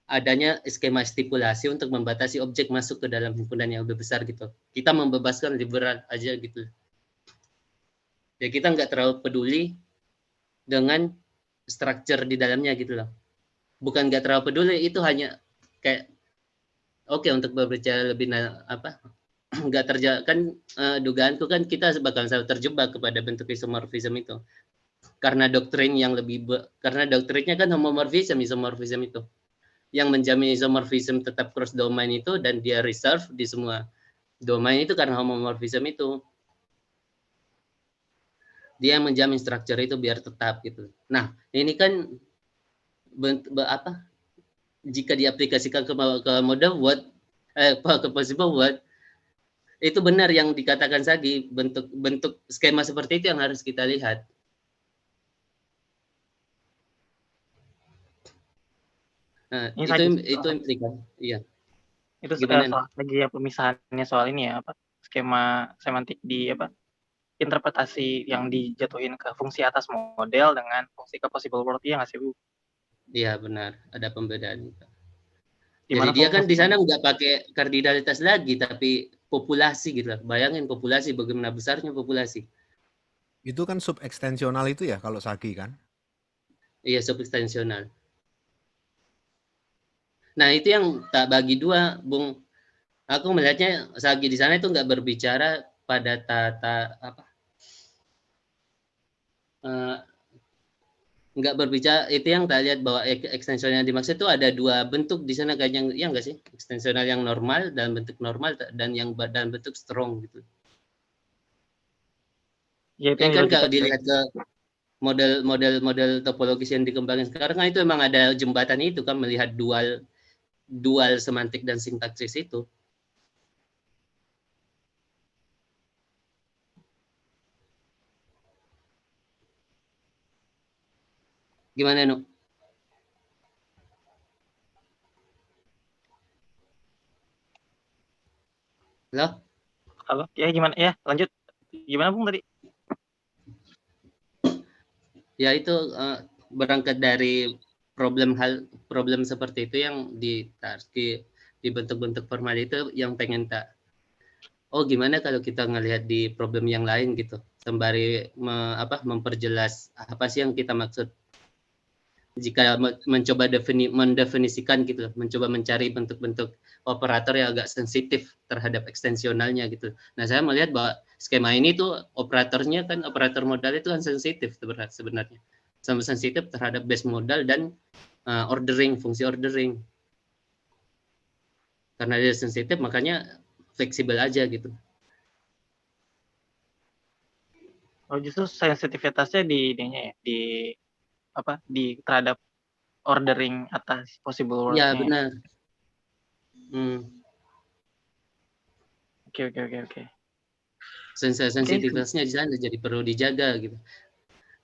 S2: adanya skema stipulasi untuk membatasi objek masuk ke dalam himpunan yang lebih besar gitu. Kita membebaskan liberal aja gitu. Ya kita nggak terlalu peduli dengan structure di dalamnya gitu loh. Bukan nggak terlalu peduli, itu hanya kayak oke, untuk berbicara lebih nggak terjadi kan, dugaanku kan kita bakal selalu terjebak kepada bentuk isomorfism itu karena karena doktrinnya kan homomorfism itu yang menjamin isomorfism tetap cross domain itu, dan dia reserve di semua domain itu karena homomorfism itu dia menjamin structure itu biar tetap gitu. Nah ini kan jika diaplikasikan ke model word ke possible word, itu benar yang dikatakan Sagi, bentuk skema seperti itu yang harus kita lihat. Nah, itu implikan. Iya.
S4: Itu
S2: Gimana?
S4: lagi ya pemisahannya soal ini ya, skema semantik di interpretasi yang dijatuhin ke fungsi atas model dengan fungsi ke possible word, ya nggak sih, Bu?
S2: Iya benar, ada pembedaan.
S4: Dimana
S2: Jadi dia kan di sana nggak pakai kardinalitas lagi, tapi populasi gitu lah. Bayangin populasi, bagaimana besarnya populasi.
S5: Itu kan subekstensional itu ya kalau Sagi kan?
S2: Iya, subekstensional. Nah itu yang tak bagi dua, Bung. Aku melihatnya Sagi di sana itu nggak berbicara pada nggak berbicara itu yang tak lihat bahwa ekstensional yang dimaksud itu ada dua bentuk di sana kan, yang nggak sih, ekstensional yang normal dan bentuk normal dan yang dalam bentuk strong gitu.
S4: Ya, itu
S2: kan kalau dilihat ke model topologis yang dikembangkan sekarang kan itu memang ada jembatan itu kan, melihat dual semantik dan sintaksis itu. Gimana, Nu?
S4: Halo? Ya gimana? Ya, lanjut. Gimana, Bung, tadi?
S2: Ya itu berangkat dari problem seperti itu yang di bentuk-bentuk formal itu yang pengen gimana kalau kita ngelihat di problem yang lain gitu, sembari memperjelas apa sih yang kita maksud jika mencoba mendefinisikan gitu, mencoba mencari bentuk-bentuk operator yang agak sensitif terhadap ekstensionalnya gitu. Nah saya melihat bahwa skema ini tuh operatornya kan, operator modal itu kan sensitif sebenarnya, sama sensitif terhadap base modal dan fungsi ordering. Karena dia sensitif makanya fleksibel aja gitu.
S4: Oh, justru sensitivitasnya di terhadap ordering atas possible word.
S2: Ya benar.
S4: Oke.
S2: Sensitivitasnya di sana jadi perlu dijaga gitu.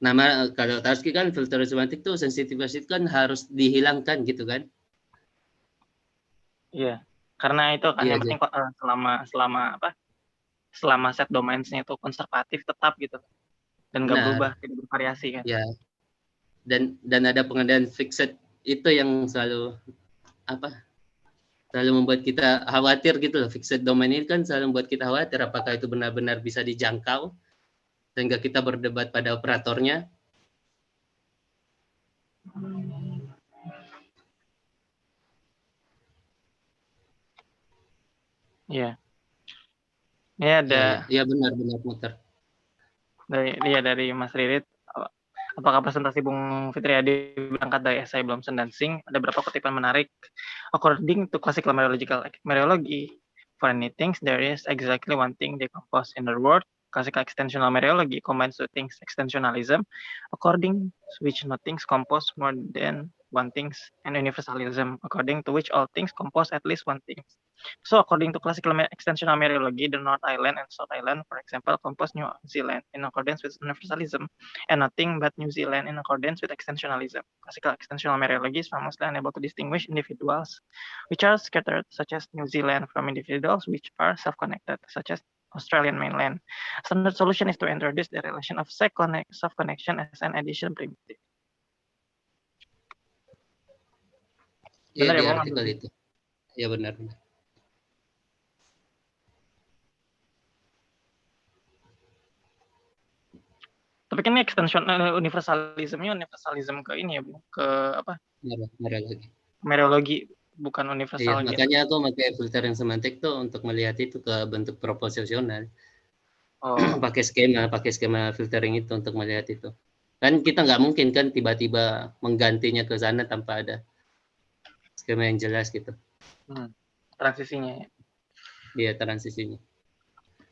S2: Nah, kalau Tarski kan filter semantik tuh sensitivitas itu kan harus dihilangkan gitu kan?
S4: Iya, karena itu kan yang penting selama set domains-nya itu konservatif tetap gitu dan nggak berubah, tidak bervariasi kan?
S2: Ya, dan ada pengendalian fixed itu yang selalu membuat kita khawatir gitu loh. Fixed domain ini kan selalu membuat kita khawatir apakah itu benar-benar bisa dijangkau, sehingga kita berdebat pada operatornya.
S4: Iya. Ini ada.
S2: Ya benar muter.
S4: Dari Mas Ririt, apakah presentasi Bung Fitriadi berangkat dari esai Blomson dan Singh? Ada beberapa kutipan menarik. According to classical Mereology, for any things there is exactly one thing decomposed in the world. Classical extensional Mereology combines two things extensionalism, according to which no things compose more than one things, and universalism, according to which all things compose at least one thing. So, according to classical extensional mereology, the North Island and South Island, for example, compose New Zealand in accordance with universalism, and nothing but New Zealand in accordance with extensionalism. Classical extensional mereology is famously unable to distinguish individuals which are scattered, such as New Zealand, from individuals which are self-connected, such as Australian mainland. Standard solution is to introduce the relation of self-connection as an addition primitive.
S2: Iya,
S4: Benar
S2: di
S4: ya, Bang?
S2: artikel itu. Ya benar.
S4: Tapi kan ini extension universalism ke ini ya, Bu, ke apa?
S2: Mereologi.
S4: Mereologi, bukan
S2: Iya,
S4: universal.
S2: makanya aku pakai filtering semantik tuh untuk melihat itu ke bentuk proposisional.
S4: Oh.
S2: pakai skema filtering itu untuk melihat itu. Kan kita nggak mungkin kan tiba-tiba menggantinya ke sana tanpa ada skema yang jelas gitu.
S4: Transisinya ya.
S2: Iya, transisinya.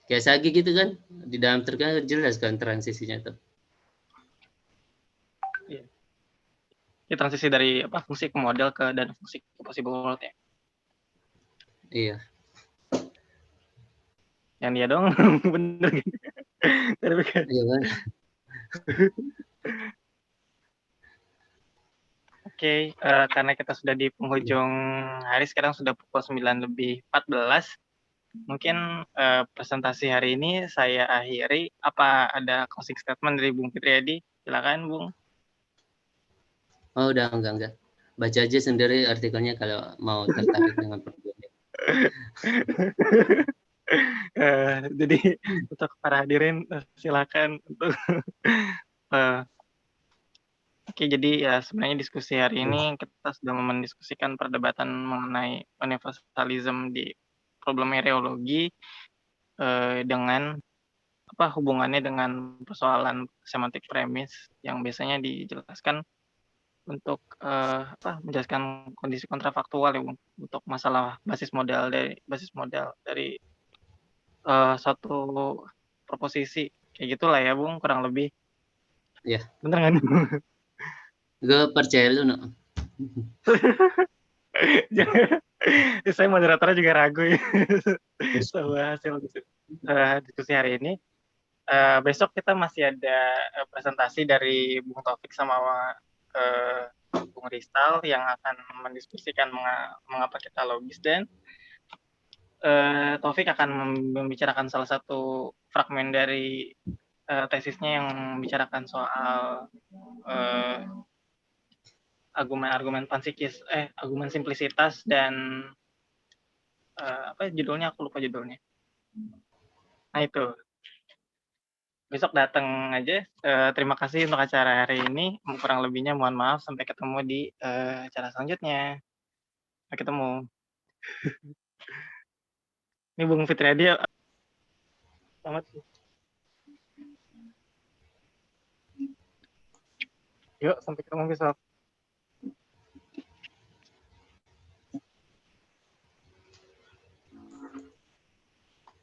S2: Kayak Sagi gitu kan, di dalam terkenal jelas kan transisinya tuh.
S4: Iya. Ini transisi dari apa, fungsi ke model ke dan fungsi ke possible world ya.
S2: Iya.
S4: Yang dia dong bener gitu.
S2: Iya kan.
S4: Oke, karena kita sudah di penghujung hari, sekarang sudah pukul 9:14. Mungkin presentasi hari ini saya akhiri. Apa ada closing statement dari Bung Fitriadi? Silakan, Bung.
S2: Oh, udah enggak. Baca aja sendiri artikelnya kalau mau tertarik dengan problemnya.
S4: Jadi untuk para hadirin silakan untuk Oke, jadi ya sebenarnya diskusi hari ini kita sudah mendiskusikan perdebatan mengenai universalism di problem mereologi dengan apa hubungannya dengan persoalan semantik premis yang biasanya dijelaskan untuk menjelaskan kondisi kontrafaktual ya, untuk masalah basis modal dari suatu proposisi kayak gitulah ya, Bung, kurang lebih.
S2: Iya.
S4: Bener kan?
S2: Gue percaya lu, no.
S4: Saya moderatornya juga ragu ya sama hasil diskusi hari ini. Besok kita masih ada presentasi dari Bung Taufik sama Bung Rizal yang akan mendiskusikan mengapa kita logis, dan Taufik akan membicarakan salah satu fragmen dari tesisnya yang membicarakan soal argumen panpsikis, argumen simplisitas dan apa judulnya, aku lupa judulnya. Nah itu. Besok datang aja. Terima kasih untuk acara hari ini. Kurang lebihnya mohon maaf. Sampai ketemu di acara selanjutnya. Sampai ketemu. Ini Bung Fitriadi. Selamat. Yuk, sampai ketemu besok.